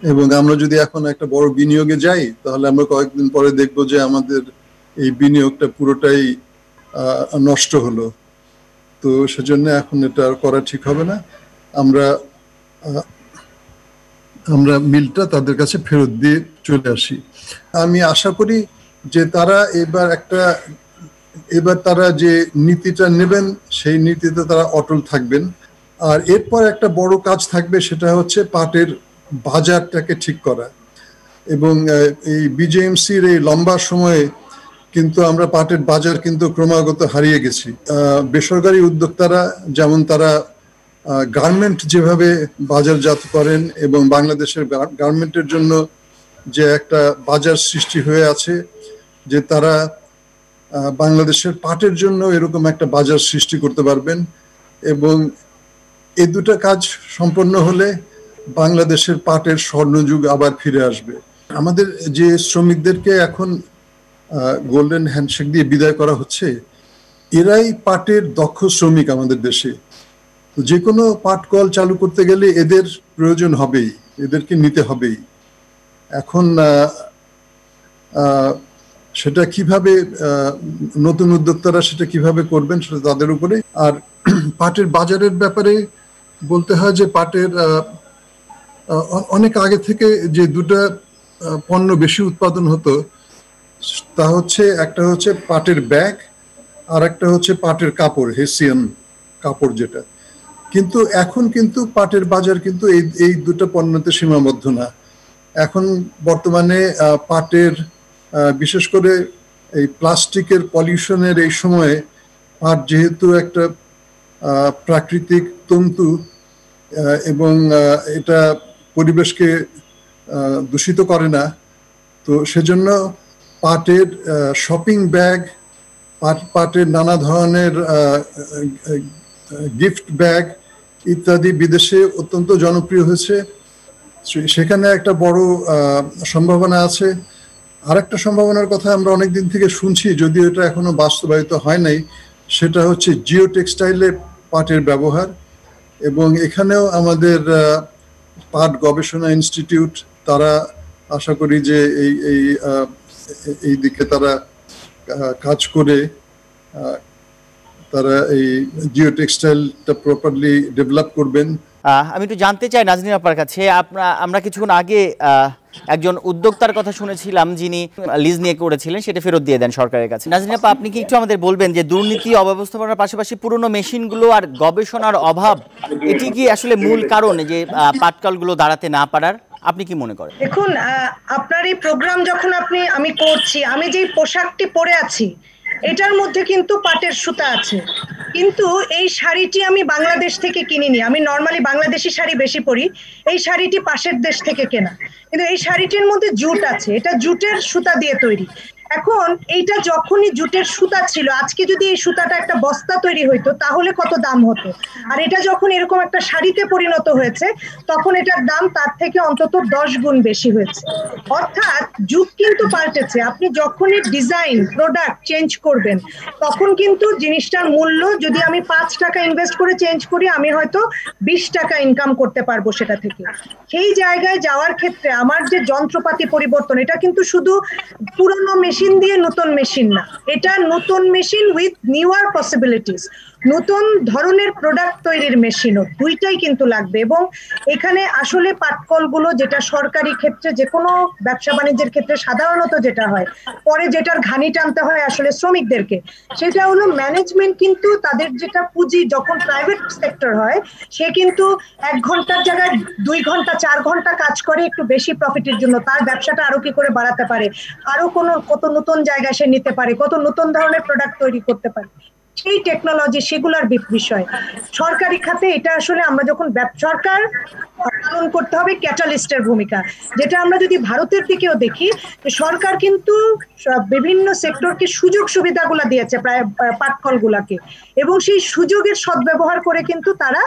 এবং আমরা যদি এখন একটা বড় বিনিয়োগে যাই তাহলে আমরা কয়েকদিন পরে দেখবো যে আমাদের এই বিনিয়োগটা পুরোটাই নষ্ট হলো। তো সেজন্য এখন এটা করা ঠিক হবে না, আমরা মিলটা তাদের কাছে ফেরত দিয়ে চলে আসি। আমি আশা করি যে তারা এবার তারা যে নীতিটা নেবেন সেই নীতিতে তারা অটল থাকবেন। আর এরপর একটা বড় কাজ থাকবে, সেটা হচ্ছে পাটের বাজারটাকে ঠিক করা। এবং এই বিজেএমসির এই লম্বা সময়ে কিন্তু আমরা পাটের বাজার কিন্তু ক্রমাগত হারিয়ে গেছি। বেসরকারি উদ্যোক্তারা যেমন তারা গার্মেন্ট যেভাবে বাজারজাত করেন এবং বাংলাদেশের গার্মেন্টের জন্য যে একটা বাজার সৃষ্টি হয়ে আছে, যে তারা বাংলাদেশের পাটের জন্য এরকম একটা বাজার সৃষ্টি করতে পারবেন। এবং এই দুটো কাজ সম্পন্ন হলে বাংলাদেশের পাটের স্বর্ণযুগ আবার ফিরে আসবে। আমাদের যে শ্রমিকদেরকে এখন গোল্ডেন হ্যান্ডশেক দিয়ে বিদায় করা হচ্ছে, এরাই পাটের দক্ষ শ্রমিক আমাদের দেশে। যে কোনো পাটকল চালু করতে গেলে এদের প্রয়োজন হবেই, এদেরকে নিতে হবেই। এখন সেটা কিভাবে নতুন উদ্যোক্তারা সেটা কিভাবে করবেন সেটা তাদের উপরে। আর পাটের বাজারের ব্যাপারে বলতে হয় যে পাটের অনেক আগে থেকে যে দুটো পণ্য বেশি উৎপাদন হতো, তা হচ্ছে একটা হচ্ছে পাটের ব্যাগ আর একটা হচ্ছে পাটের কাপড়, হেসিয়ান কাপড় যেটা। কিন্তু এখন কিন্তু পাটের বাজার কিন্তু এই দুটো পণ্যতে সীমাবদ্ধ না। এখন বর্তমানে পাটের বিশেষ করে এই প্লাস্টিকের পলিউশনের এই সময়ে পাট যেহেতু একটা প্রাকৃতিক তন্তু এবং এটা পরিবেশকে দূষিত করে না, তো সেজন্য পাটের শপিং ব্যাগ, পাটের নানা ধরনের গিফট ব্যাগ ইত্যাদি বিদেশে অত্যন্ত জনপ্রিয় হয়েছে। সেখানে একটা বড় সম্ভাবনা আছে। আরেকটা সম্ভাবনার কথা আমরা অনেকদিন থেকে শুনছি, যদিও এটা এখনো বাস্তবায়িত হয় নাই, সেটা হচ্ছে জিও টেক্সটাইলে পাটের ব্যবহার। এবং এখানেও আমাদের পাট গবেষণা ইনস্টিটিউট, তারা আশা করি যে এই দিকে তারা কাজ করে তারা এই জিও টেক্সটাইলটা প্রপারলি ডেভেলপ করবেন। আমি একটু জানতে চাই নাজনীন আপার কাছে, আমরা কিছুক্ষণ আগে একজন উদ্যোক্তার কথা শুনেছিলাম যিনি লিজ নিয়ে করেছিলেন, সেটা ফেরত দিয়ে দেন সরকারের কাছে। নাজনীন আপা, আপনি কি একটু আমাদের বলবেন যে দুর্নীতি, অব্যবস্থাপনার পাশাপাশি পুরনো মেশিনগুলো আর গবেষণার অভাব, এটি কি আসলে মূল কারণ যে পাটকলগুলো দাঁড়াতে না পারার? আপনি কি মনে করেন? দেখুন, আপনার এই প্রোগ্রাম যখন আমি করছি, আমি যে পোশাকটি পরে আছি এটার মধ্যে কিন্তু পাটের সুতা আছে, কিন্তু এই শাড়িটি আমি বাংলাদেশ থেকে কিনিনি। আমি নর্মালি বাংলাদেশি শাড়ি বেশি পরি, এই শাড়িটি পাশের দেশ থেকে কেনা, কিন্তু এই শাড়িটির মধ্যে জুট আছে, এটা জুটের সুতা দিয়ে তৈরি। এখন এইটা যখনই জুটের সুতা ছিল, আজকে যদি এই সুতাটা একটা বস্তা তৈরি হইতো তাহলে কত দাম হতো, আর এটা যখন এরকম একটা শাড়িতে পরিণত হয়েছে তখন এটার দাম তার থেকে অন্তত 10 গুণ বেশি হয়েছে। অর্থাৎ যুগ কিন্তু পাল্টেছে। আপনি যখনই ডিজাইন প্রোডাক্ট চেঞ্জ করবেন তখন কিন্তু জিনিসটার মূল্য, যদি আমি 5 টাকা ইনভেস্ট করে চেঞ্জ করি, আমি হয়তো 20 টাকা ইনকাম করতে পারবো সেটা থেকে। সেই জায়গায় যাওয়ার ক্ষেত্রে আমার যে যন্ত্রপাতি পরিবর্তন, এটা কিন্তু শুধু পুরনো মেশিন দিয়ে নতুন মেশিন না, এটা নতুন মেশিন উইথ নিউয়ার পসিবিলিটিস, নতুন ধরনের প্রোডাক্ট তৈরির মেশিনও, দুইটাই কিন্তু লাগবে। এবং এখানে আসলে পাটকলগুলো, যেটা সরকারি ক্ষেত্রে যে কোনো ব্যবসা বাণিজ্যের ক্ষেত্রে সাধারণত যেটা হয়, পরে যেটার ঘানি টানতে হয় আসলে শ্রমিকদেরকে, সেটা হলো ম্যানেজমেন্ট কিন্তু তাদের যেটা পুঁজি, যখন প্রাইভেট সেক্টর হয় সে কিন্তু 1 ঘন্টার জায়গায় 2 ঘন্টা 4 ঘন্টা কাজ করে একটু বেশি প্রফিটের জন্য, তার ব্যবসাটা আরো কি করে বাড়াতে পারে, আরো কত নতুন জায়গায় সে নিতে পারে, কত নতুন ধরনের প্রোডাক্ট তৈরি করতে পারে, সেই টেকনোলজি, সেগুলোর বিষয়। সরকারি খাতে এটা আসলে আমরা যখন সরকার পালন করতে হবে ক্যাটালিস্টের ভূমিকা, যেটা আমরা যদি ভারতের দিকেও দেখি, সরকার কিন্তু বিভিন্ন সেক্টরকে সুযোগ সুবিধাগুলো দিয়েছে প্রায় পাটকলগুলোকে, এবং সেই সুযোগের সদ্ব্যবহার করে কিন্তু তারা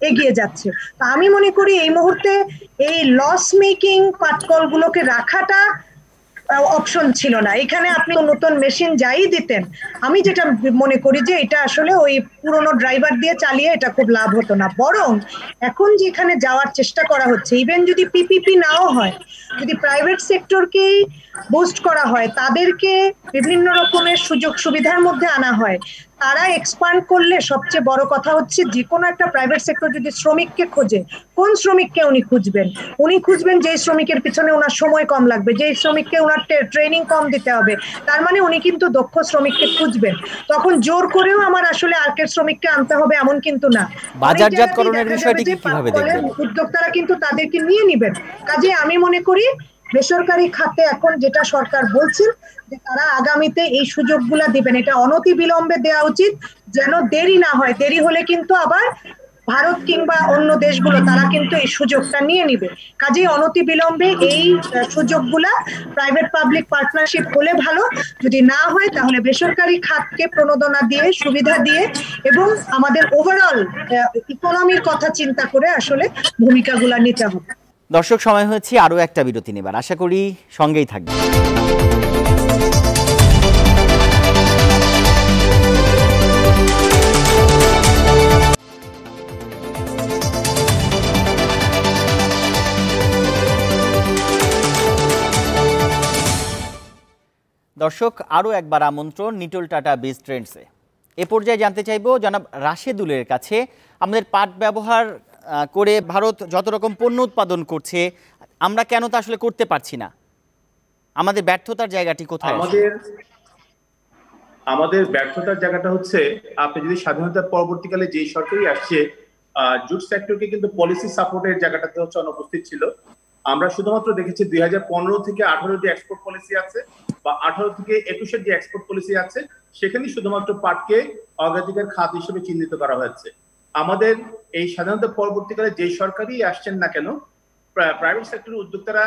এগিয়ে যাচ্ছে। তো আমি মনে করি এই মুহূর্তে এই লস মেকিং পাটকলগুলোকে রাখাটা অপশন ছিল না। এখানে আপনি নতুন মেশিন যাই দিতেন, আমি যেটা মনে করি যে এটা আসলে ওই পুরনো ড্রাইভার দিয়ে চালিয়ে এটা খুব লাভ হতো না, বরং এখন যেখানে যাওয়ার চেষ্টা করা হচ্ছে, ইভেন যদি পিপিপি নাও হয়, যদি প্রাইভেট সেক্টরকে বুস্ট করা হয়, তাদেরকে বিভিন্ন রকমের সুযোগ সুবিধার মধ্যে আনা হয়, তারা এক্সপান্ড করলে, সবচেয়ে বড় কথা হচ্ছে যে কোনো একটা প্রাইভেট সেক্টর যদি শ্রমিককে খোঁজে, কোন শ্রমিককে উনি খুঁজবেন? উনি খুঁজবেন যেই শ্রমিকের পিছনে ওনার সময় কম লাগবে, যেই শ্রমিককে ওনার ট্রেনিং কম দিতে হবে, তার মানে উনি কিন্তু দক্ষ শ্রমিককে খুঁজবেন। তখন জোর করেও আমার আসলে আর্কের শ্রমিককে আনতে হবে এমন কিন্তু না। বাজারজাতকরণের বিষয়টি কিভাবে দেখবেন? উদ্যোক্তারা কিন্তু তাদেরকে নিয়ে নেবেন। কাজে আমি মনে করি বেসরকারি খাতে এখন যেটা সরকার বলছেন যে তারা আগামীতে এই সুযোগগুলা দিবেন, এটা অনতি বিলম্বে দেওয়া উচিত, যেন দেরি না হয়। দেরি হলে কিন্তু আবার ভারত কিংবা অন্য দেশগুলো তারা কিন্তু এই সুযোগটা নিয়ে নিবে। কাজেই অনতি বিলম্বে এই সুযোগগুলা প্রাইভেট পাবলিক পার্টনারশিপ হলে ভালো, যদি না হয় তাহলে বেসরকারি খাতকে প্রণোদনা দিয়ে, সুবিধা দিয়ে, এবং আমাদের ওভারঅল ইকোনমির কথা চিন্তা করে আসলে ভূমিকাগুলা নিতে হবে। দর্শক, সময় হয়েছে আরো একটা বিরতি নেবার, আশা করি সঙ্গেই থাকবে। দর্শক, আরও একবার আমন্ত্রণ নিটোল টাটা বিজ ট্রেন্ডসে। এ পর্যায়ে জানতে চাইব জনাব রাশেদুলের কাছে, আমাদের পাট ব্যবহার করে ভারত যত রকম পণ্য উৎপাদন করছে, আমরা কেন তা আসলে করতে পারছি না? আমাদের ব্যর্থতার জায়গাটি কোথায়? আমাদের ব্যর্থতার জায়গাটা হচ্ছে, আপনি যদি স্বাধীনতার পরবর্তীকালে যে সরকারই আসছে, জুট সেক্টরকে কিন্তু পলিসি সাপোর্টের জায়গাটাতে হচ্ছে অনুপস্থিত ছিল। আমরা শুধুমাত্র দেখেছি 2015 থেকে 18 যে এক্সপোর্ট পলিসি আছে, বা 18 থেকে 21 যে এক্সপোর্ট পলিসি আছে, সেখানে শুধুমাত্র পাটকে অগ্রাধিকার খাত হিসেবে চিহ্নিত করা হয়েছে। আমাদের এই স্বাধীনতা পরবর্তীকালে যে সরকারই আসছেন না কেন, প্রাইভেট সেক্টরের উদ্যোক্তারা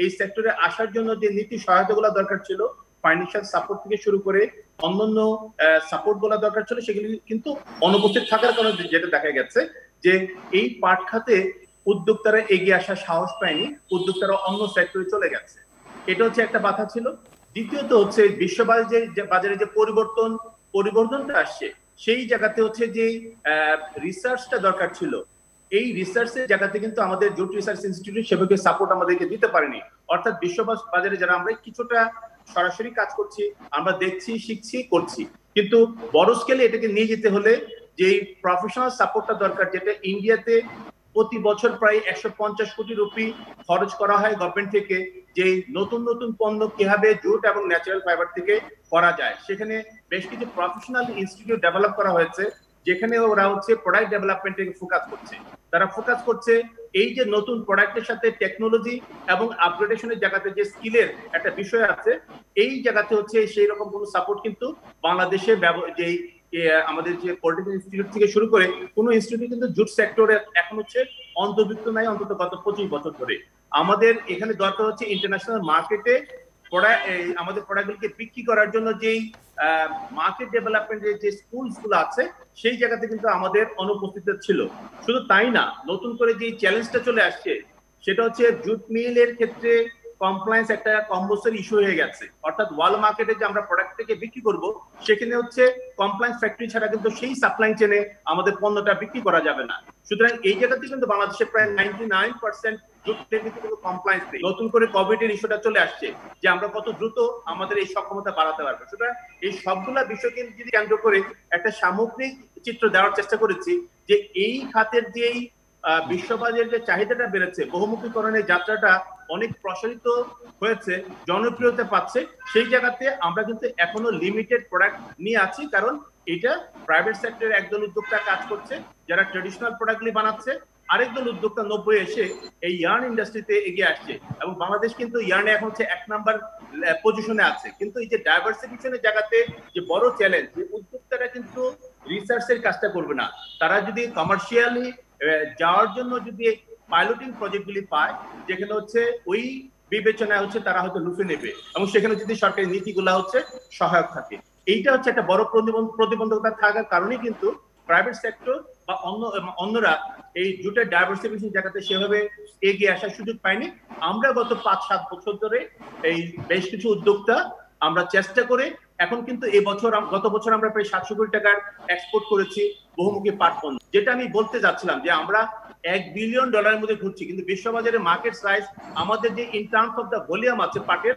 এই সেক্টরে আসার জন্য যে নীতি সহায়তাগুলো দরকার ছিল, ফাইন্যান্সিয়াল সাপোর্ট থেকে শুরু করে অন্যান্য সাপোর্ট গুলো দরকার ছিল, সেগুলি কিন্তু অনুপস্থিত থাকার কারণে যেটা দেখা গেছে যে এই পাট খাতে উদ্যোক্তারা এগিয়ে আসার সাহস পায়নি, উদ্যোক্তারা অন্য সেক্টরে চলে গেছে। এটা হচ্ছে একটা বাধা ছিল। দ্বিতীয়ত হচ্ছে বিশ্ব বাজারে যে পরিবর্তনটা আসছে, সেই জায়গাতে হচ্ছে যে রিসার্চটা দরকার ছিল, এই রিসার্চের জায়গাতে কিন্তু আমাদের জুট রিসার্চ ইনস্টিটিউট সেভাবে সাপোর্ট আমাদেরকে দিতে পারেনি। অর্থাৎ বিশ্ব বাজারে যারা আমরা কিছুটা সরাসরি কাজ করছি, আমরা দেখছি, শিখছি, করছি, কিন্তু বড় স্কেলে এটাকে নিয়ে যেতে হলে যে প্রফেশনাল সাপোর্টটা দরকার, যেটা ইন্ডিয়াতে প্রতি বছর প্রায় 150 কোটি রুপি খরচ করা হয় গভর্নমেন্ট থেকে, যে নতুন নতুন পণ্য কিভাবে জুট এবং ন্যাচারাল ফাইবার থেকে করা যায়, সেখানে বেশ কিছু প্রফেশনাল ইনস্টিটিউট ডেভেলপ করা হয়েছে, যেখানে ওরা হচ্ছে প্রোডাক্ট ডেভেলপমেন্টে ফোকাস করছে। তারা ফোকাস করছে এই যে নতুন প্রোডাক্টের সাথে টেকনোলজি এবং আপগ্রেডেশনের জায়গাতে যে স্কিলের একটা বিষয় আছে, এই জায়গাতে হচ্ছে সেই রকম কোনো সাপোর্ট কিন্তু বাংলাদেশে যেই আমাদের যে পলিটেকনিক ইনস্টিটিউট থেকে শুরু করে কোনো ইনস্টিটিউট কিন্তু জুট সেক্টরে এখন হচ্ছে অন্তর্ভুক্ত নাই, অন্তত গত 25 বছর ধরে। আমাদের এখানে দরকার হচ্ছে ইন্টারন্যাশনাল মার্কেটে আমাদের প্রোডাক্টগুলোকে বিক্রি করার জন্য যেই মার্কেট ডেভেলপমেন্টের যে স্কুলসগুলো আছে সেই জায়গাতে কিন্তু আমাদের অনুপস্থিত ছিল। শুধু তাই না, নতুন করে যে চ্যালেঞ্জটা চলে আসছে সেটা হচ্ছে জুট মিলের ক্ষেত্রে কমপ্লায়েন্স একটা কম্পালসরি ইস্যু হয়ে গেছে। অর্থাৎ ওয়ার্ল্ড মার্কেটে যে আমরা প্রোডাক্টটাকে বিক্রি করব সেখানে হচ্ছে কমপ্লায়েন্স ফ্যাক্টরি ছাড়া কিন্তু সেই সাপ্লাই চেনে আমাদের পণ্যটা বিক্রি করা যাবে না। সুতরাং এই জায়গাতে কিন্তু বাংলাদেশে প্রায় 99% কমপ্লায়েন্স নেই। নতুন করে কোভিড এর ইস্যুটা চলে আসছে যে আমরা কত দ্রুত আমাদের এই সক্ষমতা বাড়াতে পারবো। সুতরাং এই সবগুলা বিষয়কে যদি কেন্দ্র করে একটা সামগ্রিক চিত্র দেওয়ার চেষ্টা করেছি যে এই খাতের যেই বিশ্ববাজারের যে চাহিদাটা বেড়েছে, বহুমুখীকরণের যাত্রাটা অনেক প্রসারিত হয়েছে, জনপ্রিয়তা পাচ্ছে, সেই জায়গাতে আমরা কিন্তু এখনো লিমিটেড প্রোডাক্ট নিয়ে আছি। কারণ এটা প্রাইভেট সেক্টরের একদল উদ্যোক্তা কাজ করছে যারা ট্রেডিশনাল প্রোডাক্টগুলি বানাচ্ছে, আরেকদল উদ্যোক্তা 90 এসে এই ইয়ার্ন ইন্ডাস্ট্রিতে এগিয়ে আসছে এবং বাংলাদেশ কিন্তু ইয়ার্নে এখন হচ্ছে 1 নাম্বার পজিশনে আছে। কিন্তু এই যে ডাইভার্সিফিকেশনের জায়গাতে যে বড় চ্যালেঞ্জ, যে উদ্যোক্তারা কিন্তু রিসার্চের কাজটা করবে না, তারা যদি কমার্শিয়ালি যাওয়ার জন্য যদি পাইলটিং প্রজেক্টগুলি পায় যেখানে হচ্ছে ওই বিবেচনায় হচ্ছে তারা হয়তো লুফে নেবে এবং সেখানে যদি সরকারি নীতিগুলা হচ্ছে সহায়ক থাকে, এইটা হচ্ছে একটা বড় প্রতিবন্ধকতা থাকার কারণে কিন্তু প্রাইভেট সেক্টর বা অন্যরা এই জুটের ডাইভার্সিফিকেশন জায়গাতে সেভাবে এগিয়ে আসার সুযোগ পায়নি। আমরা গত 5-7 বছর ধরে এই বেশ কিছু উদ্যোক্তা আমরা চেষ্টা করে এখন কিন্তু এই বছর, গত বছর আমরা প্রায় 700 কোটি টাকার এক্সপোর্ট করেছি বহুমুখী পাট পণ্য। যেটা আমি বলতে যাচ্ছিলাম যে আমরা $1 বিলিয়ন মধ্যে ঘুরছি, কিন্তু বিশ্ববাজারে মার্কেট সাইজ আমাদের যে in terms of the volume আছে পাটের,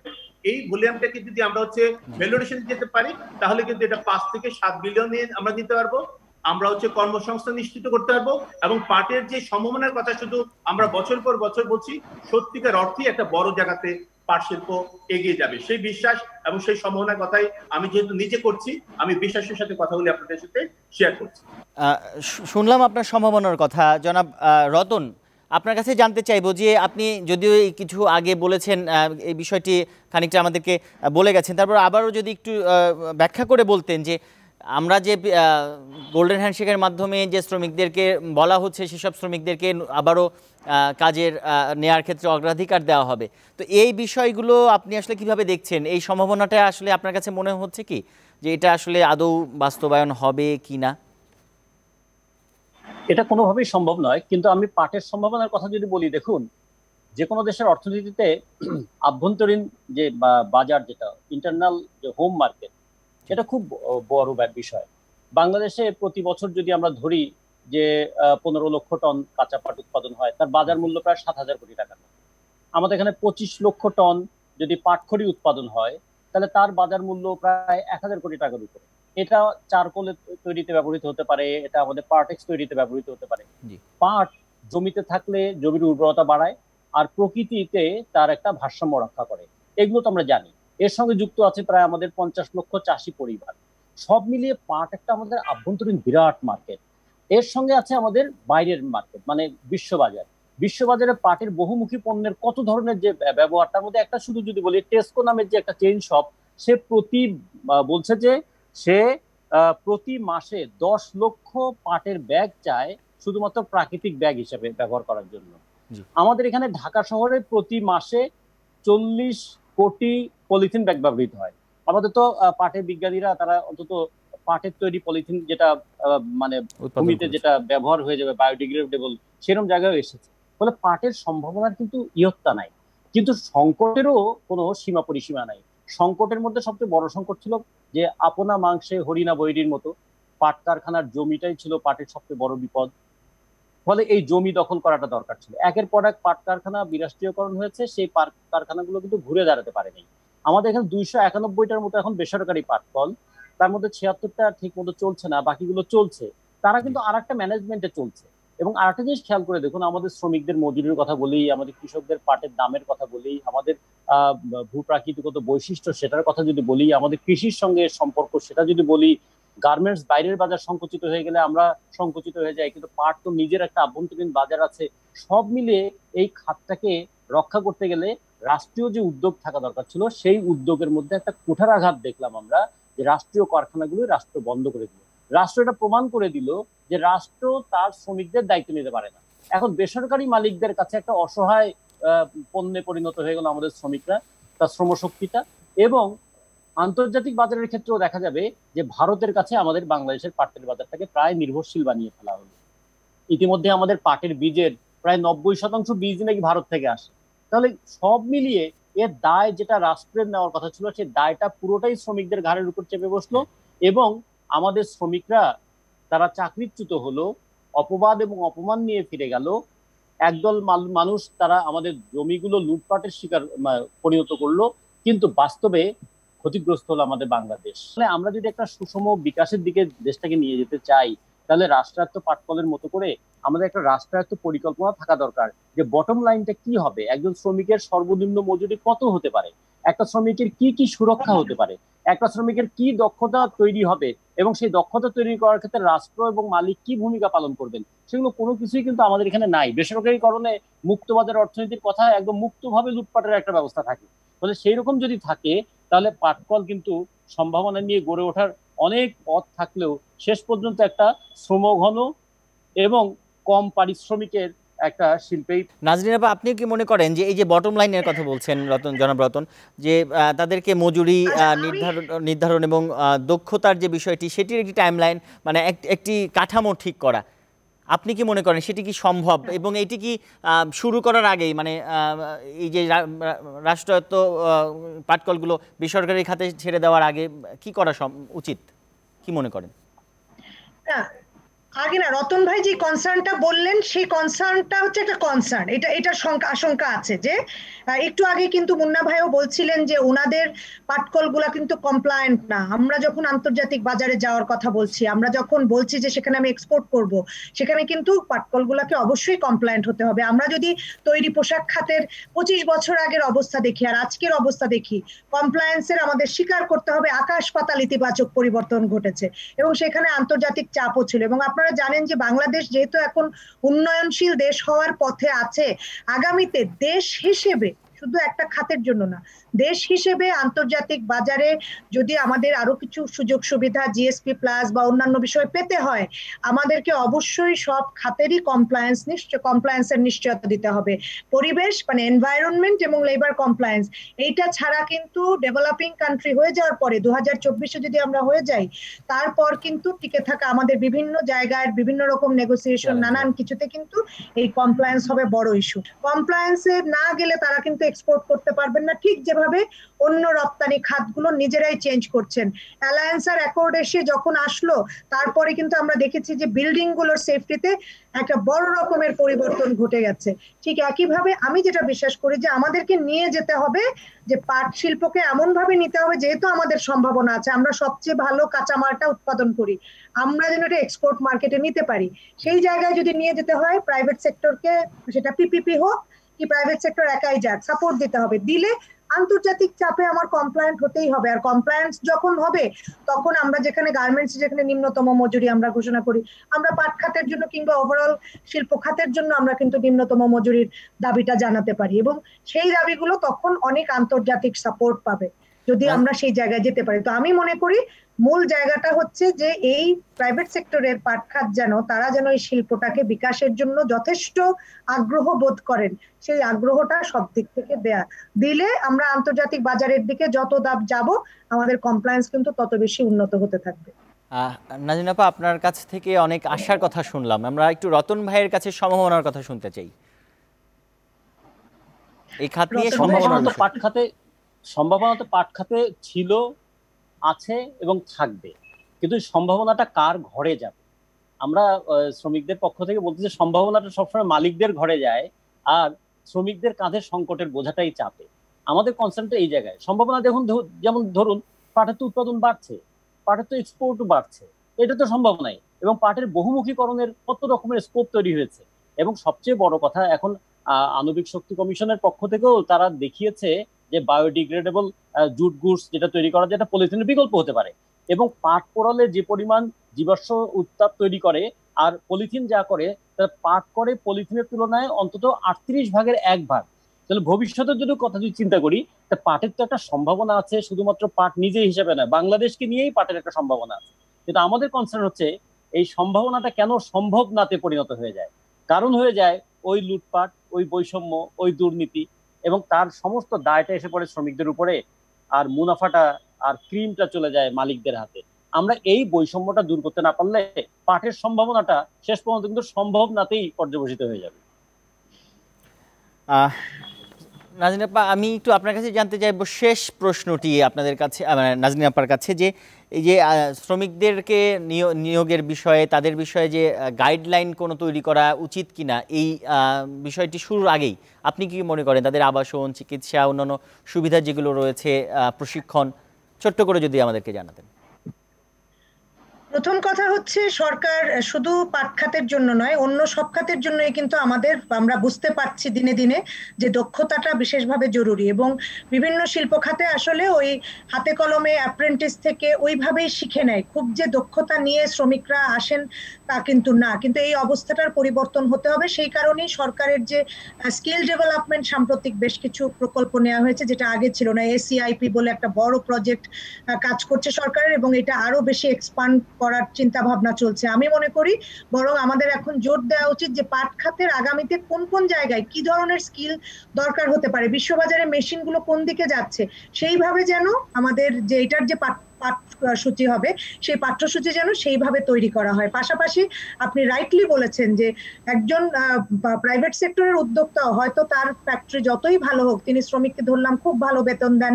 এই ভলিউমটাকে যদি আমরা হচ্ছে ভ্যালুয়েশন যেতে পারি তাহলে কিন্তু এটা 5 থেকে 7 বিলিয়ন আমরা দিতে পারবো। আমরা হচ্ছে কর্মসংস্থান নিশ্চিত করতে পারবো এবং পাটের যে সম্ভাবনার কথা শুধু আমরা বছর পর বছর বলছি, সত্যিকার অর্থে একটা বড় জায়গাতে পাট শিল্প এগিয়ে যাবে, সেই বিশ্বাস এবং সেই সম্ভাবনার কথাই আমি যেহেতু নিজে করছি, আমি বিশ্বাসের সাথে কথাগুলি আপনাদের সাথে শেয়ার করছি। শুনলাম আপনার সম্ভাবনার কথা। জনাব রতন, আপনার কাছে জানতে চাইবো যে আপনি যদিও কিছু আগে বলেছেন, এই বিষয়টি খানিকটা আমাদেরকে বলে গেছেন, তারপর আবারও যদি একটু ব্যাখ্যা করে বলতেন যে আমরা যে গোল্ডেন হ্যান্ডশেকের মাধ্যমে যে শ্রমিকদেরকে বলা হচ্ছে সেসব শ্রমিকদেরকে আবারও কাজের নেয়ার ক্ষেত্রে অগ্রাধিকার দেওয়া হবে, তো এই বিষয়গুলো আপনি আসলে কিভাবে দেখছেন? এই সম্ভাবনাটা আসলে আপনার কাছে মনে হচ্ছে কি যে এটা আসলে আদৌ বাস্তবায়ন হবে কি না? এটা কোনোভাবেই সম্ভব নয়, কিন্তু আমি পাটের সম্ভাবনার কথা যদি বলি, দেখুন যে কোনো দেশের অর্থনীতিতে আভ্যন্তরীণ যে বাজার, যেটা ইন্টারনাল যে হোম মার্কেট, সেটা খুব বড় বিষয়। বাংলাদেশে প্রতি বছর যদি আমরা ধরি যে 15 লক্ষ টন কাঁচা পাট উৎপাদন হয়, তার বাজার মূল্য প্রায় 7,000 কোটি টাকা। আমাদের এখানে 25 লক্ষ টন যদি পাটখড়ি উৎপাদন হয় তাহলে তার বাজার মূল্য প্রায় 1,000 কোটি টাকার উপরে। এটা চারকোল তৈরিতে ব্যবহৃত হতে পারে, এটা আমাদের পার্টেক্স তৈরিতে ব্যবহৃত হতে পারে। পাট জমিতে থাকলে জমির উর্বরতা বাড়ায় আর প্রকৃতিতে তার একটা ভারসাম্য রক্ষা করে, এগুলো তো আমরা জানি। এর সঙ্গে যুক্ত আছে প্রায় আমাদের 50 লক্ষ চাষি পরিবার। সব মিলিয়ে পাট একটা আমাদের আভ্যন্তরীণ বিরাট মার্কেট। এর সঙ্গে আছে আমাদের বাইরের মার্কেট, মানে বিশ্ববাজার। বিশ্ববাজারে পাটের বহুমুখী পণ্যের কত ধরনের যে ব্যবহার, তার মধ্যে একটা শুধু যদি বলি, টেস্কো নামের যে একটা চেইন শপ, সে বলছে যে সে প্রতি মাসে 10 লক্ষ পাটের ব্যাগ চায় শুধুমাত্র প্রাকৃতিক ব্যাগ হিসেবে ব্যবহার করার জন্য। আমাদের এখানে ঢাকা শহরে প্রতি মাসে 40 কোটি পলিথিন ব্যাগ ব্যবহৃত হয়। আমাদের তো পাটের বিজ্ঞানীরা তারা অন্তত পাটের তৈরি পলিথিন যেটা মানে ভূমিতে যেটা ব্যবহার হয়ে যাবে বায়োডিগ্রেডেবল, সেরকম জায়গায় এসেছে। ফলে পাটের সম্ভাবনার কিন্তু ইয়ত্তা নাই, কিন্তু সংকটেরও কোনো সীমা পরিসীমা নাই। সংকটের মধ্যে সবচেয়ে বড় সংকট ছিল যে আপনা মাংসে হরিণা বৈরির মতো পাট কারখানার জমিটাই ছিল পাটের সবচেয়ে বড় বিপদ। ফলে এই জমি দখল করাটা দরকার ছিল। একের পর এক পাট কারখানা বিরাষ্ট্রীয়করণ হয়েছে, সেই পাট কারখানাগুলো কিন্তু ঘুরে দাঁড়াতে পারেনি। আমাদের এখানে 291টার মতো এখন বেসরকারি পাট কল, তার মধ্যে 76টা ঠিক মতো চলছে না, বাকিগুলো চলছে। তারা কিন্তু আর একটা ম্যানেজমেন্টে চলছে। এবং আরেকটা জিনিস খেয়াল করে দেখুন, আমাদের শ্রমিকদের মজুরির কথা বলি, আমাদের কৃষকদের পাটের দামের কথা বলি, আমাদের ভূপ্রাকৃতিগত বৈশিষ্ট্য সেটার কথা যদি বলি, আমাদের কৃষির সঙ্গে সম্পর্ক সেটা যদি বলি, গার্মেন্টস বাইরের বাজার সংকুচিত হয়ে গেলে আমরা সংকুচিত হয়ে যাই, কিন্তু পাট তো নিজের একটা আভ্যন্তরীণ বাজার আছে। সব মিলিয়ে এই খাতটাকে রক্ষা করতে গেলে রাষ্ট্রীয় যে উদ্যোগ থাকা দরকার ছিল, সেই উদ্যোগের মধ্যে একটা কুঠারাঘাত দেখলাম আমরা, যে রাষ্ট্রীয় কারখানাগুলো রাষ্ট্র বন্ধ করে দিল। রাষ্ট্র এটা প্রমাণ করে দিল যে রাষ্ট্র তার শ্রমিকদের দায়িত্ব নিতে পারে না। এখন বেসরকারি মালিকদের কাছে একটা অসহায় পণ্যে পরিণত হয়ে গেল আমাদের শ্রমিকরা, তার শ্রমশক্তিটা। এবং আন্তর্জাতিক বাজারের ক্ষেত্রেও দেখা যাবে যে ভারতের কাছে আমাদের বাংলাদেশের পাটের বাজারটাকে প্রায় নির্ভরশীল বানিয়ে ফেলা হলো। ইতিমধ্যে আমাদের পাটের বীজের প্রায় 90% বীজ নাকি ভারত থেকে আসে। তাহলে সব মিলিয়ে এর দায় যেটা রাষ্ট্রের নেওয়ার কথা ছিল, সেই দায়টা পুরোটাই শ্রমিকদের ঘাড়ের উপর চেপে বসলো। এবং আমাদের শ্রমিকরা তারা চাকরিচ্যুত হলো, অপবাদ এবং অপমান নিয়ে ফিরে গেল। একদল মানুষ তারা আমাদের জমিগুলো লুটপাটের শিকার পরিণত করলো, কিন্তু বাস্তবে ক্ষতিগ্রস্ত হলো আমাদের বাংলাদেশ। আমরা যদি একটা সুষম বিকাশের দিকে দেশটাকে নিয়ে যেতে চাই, তাহলে রাষ্ট্রায়ত্ত পাটকলের মতো করে আমাদের একটা রাষ্ট্রায়ত্ত পরিকল্পনা থাকা দরকার, যে বটম লাইনটা কি হবে, একজন শ্রমিকের সর্বনিম্ন মজুরি কত হতে পারে, একটা শ্রমিকের কি কি সুরক্ষা হতে পারে, একটা শ্রমিকের কি দক্ষতা তৈরি হবে, এবং সেই দক্ষতা তৈরি করার ক্ষেত্রে রাষ্ট্র এবং মালিক কি ভূমিকা পালন করবেন, সেগুলো কোনো কিছুই কিন্তু আমাদের এখানে নাই। বেসরকারীকরণে মুক্তবাজার অর্থনীতির কথা একদম মুক্তভাবে লুটপাটের একটা ব্যবস্থা থাকে। ফলে সেই রকম যদি থাকে, তাহলে পাটকল কিন্তু সম্ভাবনা নিয়ে গড়ে ওঠার অনেক পথ থাকলেও শেষ পর্যন্ত একটা শ্রমঘন এবং কম পারিশ্রমিকের একটা শিল্পেই। নাজনীন আপা, আপনি কি মনে করেন যে এই যে বটম লাইনের কথা বলছেন জনাব রতন, যে তাদেরকে মজুরি নির্ধারণ এবং দক্ষতার যে বিষয়টি, সেটির একটি টাইমলাইন, মানে একটি কাঠামো ঠিক করা, আপনি কি মনে করেন সেটি কি সম্ভব? এবং এটি কি শুরু করার আগেই, মানে এই যে রাষ্ট্রায়ত্ত পাটকলগুলো বেসরকারি খাতে ছেড়ে দেওয়ার আগে কি করা উচিত, কি মনে করেন? আগে না, রতন ভাই যে কনসার্নটা বললেন, সেই কনসার্নটা হচ্ছে একটা কনসার্ন, এটার আশঙ্কা আছে যে একটু আগে কিন্তু মুন্না ভাইও বলছিলেন যে ওনাদের পাটকলগুলা কিন্তু কমপ্লায়েন্ট না। আমরা যখন আন্তর্জাতিক বাজারে যাওয়ার কথা বলছি, আমরা যখন বলছি যে সেখানে আমি এক্সপোর্ট করব, সেখানে কিন্তু পাটকলগুলাকে অবশ্যই কমপ্লায়েন্ট হতে হবে। আমরা যদি তৈরি পোশাক খাতের 25 বছর আগের অবস্থা দেখি আর আজকের অবস্থা দেখি, কমপ্লায়েন্সের আমাদের স্বীকার করতে হবে আকাশ পাতাল ইতিবাচক পরিবর্তন ঘটেছে, এবং সেখানে আন্তর্জাতিক চাপও ছিল। এবং আপনারা জানেন যে বাংলাদেশ যেহেতু এখন উন্নয়নশীল দেশ হওয়ার পথে আছে, আগামীতে দেশ হিসেবে, শুধু একটা খাতের জন্য না, দেশ হিসেবে আন্তর্জাতিক বাজারে যদি আমাদের আরো কিছু সুযোগ সুবিধা জিএসপি প্লাস বা অন্যান্য বিষয় পেতে হয়, আমাদেরকে অবশ্যই সব খাতেরই কমপ্লায়েন্সের নিশ্চয়তা দিতে হবে। পরিবেশ মানে এনভায়রনমেন্ট এবং লেবার কমপ্লায়েন্স, এইটা ছাড়া কিন্তু ডেভেলপিং কান্ট্রি হয়ে যাওয়ার পরে 2024-এ যদি আমরা হয়ে যাই, তারপর কিন্তু টিকে থাকা আমাদের বিভিন্ন জায়গায় বিভিন্ন রকম নেগোসিয়েশন নানান কিছুতে কিন্তু এই কমপ্লায়েন্স হবে বড় ইস্যু। কমপ্লায়েন্সে না গেলে তারা কিন্তু এক্সপোর্ট করতে পারবেন না, ঠিক যেভাবে অন্য রপ্তানি খাতগুলো নিজেরাই চেঞ্জ করছেন। অ্যালায়েন্স আর অ্যাকর্ড এসে যখন আসলো, তারপরে কিন্তু আমরা দেখেছি যে বিল্ডিং গুলোর সেফটিতে একটা বড় রকমের পরিবর্তন ঘটে গেছে। ঠিক একইভাবে আমি যেটা বিশ্বাস করি যে আমাদেরকে নিয়ে যেতে হবে যে পাট শিল্পকে এমন ভাবে নিতে হবে, যেহেতু আমাদের সম্ভাবনা আছে, আমরা সবচেয়ে ভালো কাঁচামালটা উৎপাদন করি, আমরা যেন এটা এক্সপোর্ট মার্কেটে নিতে পারি, সেই জায়গায় যদি নিয়ে যেতে হয় প্রাইভেট সেক্টরকে, সেটা পিপিপি হোক কি প্রাইভেট সেক্টর একাই যাক, সাপোর্ট দিতে হবে। দিলে আন্তর্জাতিক চাপে আমার কমপ্লায়েন্ট হতেই হবে। আর কমপ্লায়েন্স যখন হবে, তখন আমরা যেখানে গার্মেন্টস যেখানে নিম্নতম মজুরি আমরা ঘোষণা করি, আমরা পাট খাতের জন্য কিংবা ওভারঅল শিল্প খাতের জন্য আমরা কিন্তু নিম্নতম মজুরির দাবিটা জানাতে পারি, এবং সেই দাবিগুলো তখন অনেক আন্তর্জাতিক সাপোর্ট পাবে যদি আমরা সেই জায়গায় যেতে পারি। তো আমি মনে করি মূল জায়গাটা হচ্ছে যে এই প্রাইভেট সেক্টরের পাট খাত তারা যেন এই শিল্পটাকে বিকাশের জন্য যথেষ্ট আগ্রহ বোধ করেন, সেই আগ্রহটা সব দিক থেকে দিলে আমরা আন্তর্জাতিক বাজারের দিকে যত যাব, আমাদের কমপ্লায়েন্স কিন্তু তত বেশি উন্নত হতে থাকবে। নাজনীন আপা, আপনার কাছ থেকে অনেক আশার কথা শুনলাম, আমরা একটু রতন ভাইয়ের কাছে সম্ভাবনার কথা শুনতে চাই। এই খাত নিয়ে সম্ভাবনা তো পাট খাতে ছিল, আছে এবং থাকবে, কিন্তু সম্ভাবনাটা কার ঘরে যাবে? আমরা শ্রমিকদের পক্ষ থেকে বলতে যে সম্ভাবনাটা সবসময় মালিকদের ঘরে যায়, আর শ্রমিকদের কাঁধে সংকটের বোঝাটাই চাপে। আমাদের কনসার্নটা এই জায়গায়। সম্ভাবনা দেখুন, যেমন ধরুন পাটের তো উৎপাদন বাড়ছে, পাটের তো এক্সপোর্টও বাড়ছে, এটা তো সম্ভাবনাই, এবং পাটের বহুমুখীকরণের কত রকমের স্কোপ তৈরি হয়েছে। এবং সবচেয়ে বড় কথা, এখন আণবিক শক্তি কমিশনের পক্ষ থেকেও তারা দেখিয়েছে যে বায়োডিগ্রেডেবল জুট গুডস যেটা তৈরি করা, যেটা পলিথিনের বিকল্প হতে পারে। এবং পাট পোড়ালে যে পরিমাণ জীবাশ্ম উত্তাপ তৈরি করে আর পলিথিন যা করে, তার পাট করে পলিথিনের তুলনায় অন্তত 38/1 তাহলে ভবিষ্যতের যদি কথা যদি চিন্তা করি, তা পাটের তো একটা সম্ভাবনা আছে, শুধুমাত্র পাট নিজে হিসেবে নয়, বাংলাদেশকে নিয়েই পাটের একটা সম্ভাবনা আছে। কিন্তু আমাদের কনসার্ন হচ্ছে এই সম্ভাবনাটা কেন সম্ভব নাতে পরিণত হয়ে যায়। কারণ হয়ে যায় ওই লুটপাট, ওই বৈষম্য, ওই দুর্নীতি, এবং তার সমস্ত দায়টা এসে পড়ে শ্রমিকদের উপরে, আর মুনাফাটা আর ক্রিমটা চলে যায় মালিকদের হাতে। আমরা এই বৈষম্যটা দূর করতে না পারলে পাটের সম্ভাবনাটা শেষ পর্যন্ত কিন্তু সম্ভব নাতেই পর্যবসিত হয়ে যাবে। নাজনীন আপা, আমি একটু আপনার কাছে জানতে চাইবো শেষ প্রশ্নটি আপনাদের কাছে, নাজনীন আপার কাছে, যে এই যে শ্রমিকদেরকে নিয়োগের বিষয়ে, তাদের বিষয়ে যে গাইডলাইন কোনো তৈরি করা উচিত কিনা, এই বিষয়টি শুরুর আগেই আপনি কি মনে করেন তাদের আবাসন, চিকিৎসা, অন্যান্য সুবিধা যেগুলো রয়েছে, প্রশিক্ষণ, ছোট্ট করে যদি আমাদেরকে জানাতেন। প্রথম কথা হচ্ছে, সরকার শুধু পাট খাতের জন্য নয়, অন্য সব খাতের জন্যই কিন্তু আমরা বুঝতে পারছি দিনে দিনে যে দক্ষতাটা বিশেষভাবে জরুরি, এবং বিভিন্ন শিল্প খাতে আসলে ওই হাতে কলমে অ্যাপ্রেন্টিস থেকে ওইভাবেই শিখে নেয়। খুব যে দক্ষতা নিয়ে শ্রমিকরা আসেন তা কিন্তু না, কিন্তু এই অবস্থাটার পরিবর্তন হতে হবে। সেই কারণেই সরকারের যে স্কিল ডেভেলপমেন্ট সাম্প্রতিক বেশ কিছু প্রকল্প নেওয়া হয়েছে, যেটা আগে ছিল না। ACIP বলে একটা বড় প্রজেক্ট কাজ করছে সরকারের, এবং এটা আরো বেশি এক্সপান্ড করার চিন্তা ভাবনা চলছে। আমি মনে করি বরং আমাদের এখন জোর দেওয়া উচিত যে পাট খাতের আগামীতে কোন কোন জায়গায় কি ধরনের স্কিল দরকার হতে পারে, বিশ্ববাজারে মেশিনগুলো কোন দিকে যাচ্ছে, সেইভাবে যেন আমাদের যে এটার যে পাঠ্যসূচি হবে, সেই পাঠ্যসূচি যেন সেইভাবে তৈরি করা হয়। পাশাপাশি আপনি রাইটলি বলেছেন যে একজন প্রাইভেট সেক্টরের উদ্যোক্তা হয়তো তার ফ্যাক্টরি যতই ভালো হোক, তিনি শ্রমিককে ধরলাম খুব ভালো বেতন দেন,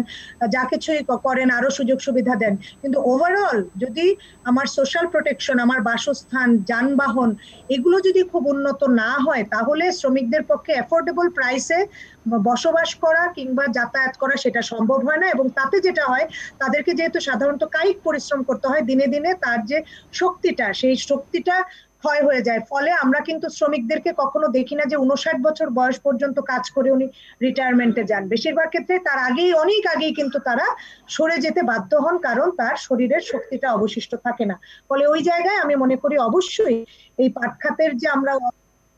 যা কিছুই করেন, আরো সুযোগ সুবিধা দেন, কিন্তু ওভারঅল যদি আমার সোশ্যাল প্রোটেকশন, আমার বাসস্থান, যানবাহন, এগুলো যদি খুব উন্নত না হয়, তাহলে শ্রমিকদের পক্ষে অ্যাফোর্ডেবল প্রাইসে বসবাস করা কিংবা যাতায়াত করা সেটা সম্ভব হয় না। এবং তাতে যেটা হয়, তাদেরকে যেহেতু সাধারণত কায়িক পরিশ্রম করতে হয়, দিনে দিনে তার যে শক্তিটা, সেই শক্তিটা ক্ষয় হয়ে যায়। ফলে আমরা কিন্তু শ্রমিকদেরকে কখনো দেখি না যে 59 বছর বয়স পর্যন্ত কাজ করে উনি রিটায়ারমেন্টে যান। বেশিরভাগ ক্ষেত্রে তার আগেই, অনেক আগেই কিন্তু তারা সরে যেতে বাধ্য হন, কারণ তার শরীরের শক্তিটা অবশিষ্ট থাকে না। ফলে ওই জায়গায় আমি মনে করি অবশ্যই এই পাট খাতের যে আমরা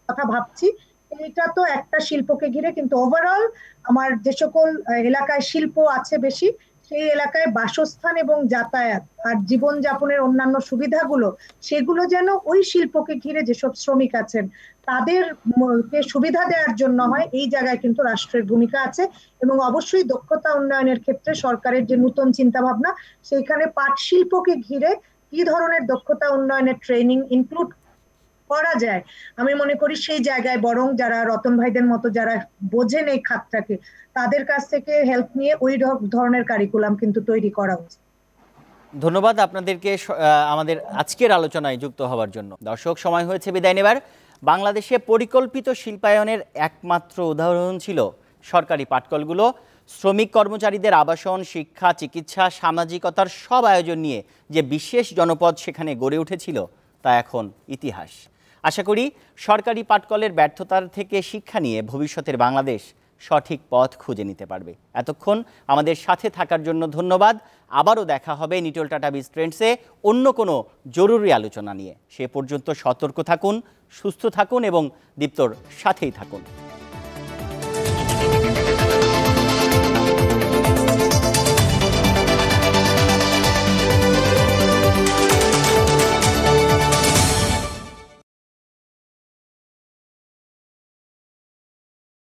কথা ভাবছি, এটা তো একটা শিল্পকে ঘিরে, কিন্তু ওভারঅল আমার যে সকল এলাকায় শিল্প আছে বেশি, সেই এলাকায় বাসস্থান এবং যাতায়াত আর জীবনযাপনের অন্যান্য সুবিধাগুলো, সেগুলো যেন ওই শিল্পকে ঘিরে যেসব শ্রমিক আছেন তাদেরকে সুবিধা দেওয়ার জন্য হয়। এই জায়গায় কিন্তু রাষ্ট্রের ভূমিকা আছে, এবং অবশ্যই দক্ষতা উন্নয়নের ক্ষেত্রে সরকারের যে নতুন চিন্তা ভাবনা, সেইখানে পাট শিল্পকে ঘিরে কি ধরনের দক্ষতা উন্নয়নের ট্রেনিং ইনক্লুড করা যায়, আমি মনে করি সেই জায়গায় বরং যারা রতন ভাইদের মতো যারা বোঝেন এই খাতটাকে, তাদের কাছ থেকে হেল্প নিয়ে ওই ধরনের কারিকুলাম কিন্তু তৈরি করা উচিত। ধন্যবাদ আপনাদেরকে আমাদের আজকের আলোচনায় যুক্ত হওয়ার জন্য। দর্শক, সময় হয়েছে বিদায় নেবার। বাংলাদেশে পরিকল্পিত শিল্পায়নের একমাত্র উদাহরণ ছিল সরকারি পাটকলগুলো। শ্রমিক কর্মচারীদের আবাসন, শিক্ষা, চিকিৎসা, সামাজিকতার সব আয়োজন নিয়ে যে বিশেষ জনপদ সেখানে গড়ে উঠেছিল, তা এখন ইতিহাস। আশা করি সরকারি পাটকলের ব্যর্থতার থেকে শিক্ষা নিয়ে ভবিষ্যতের বাংলাদেশ সঠিক পথ খুঁজে নিতে পারবে। এতক্ষণ আমাদের সাথে থাকার জন্য ধন্যবাদ। আবারও দেখা হবে নিটল টাটা বিজ ট্রেন্ডসে অন্য কোনো জরুরি আলোচনা নিয়ে। সে পর্যন্ত সতর্ক থাকুন, সুস্থ থাকুন এবং দীপ্তর সাথেই থাকুন।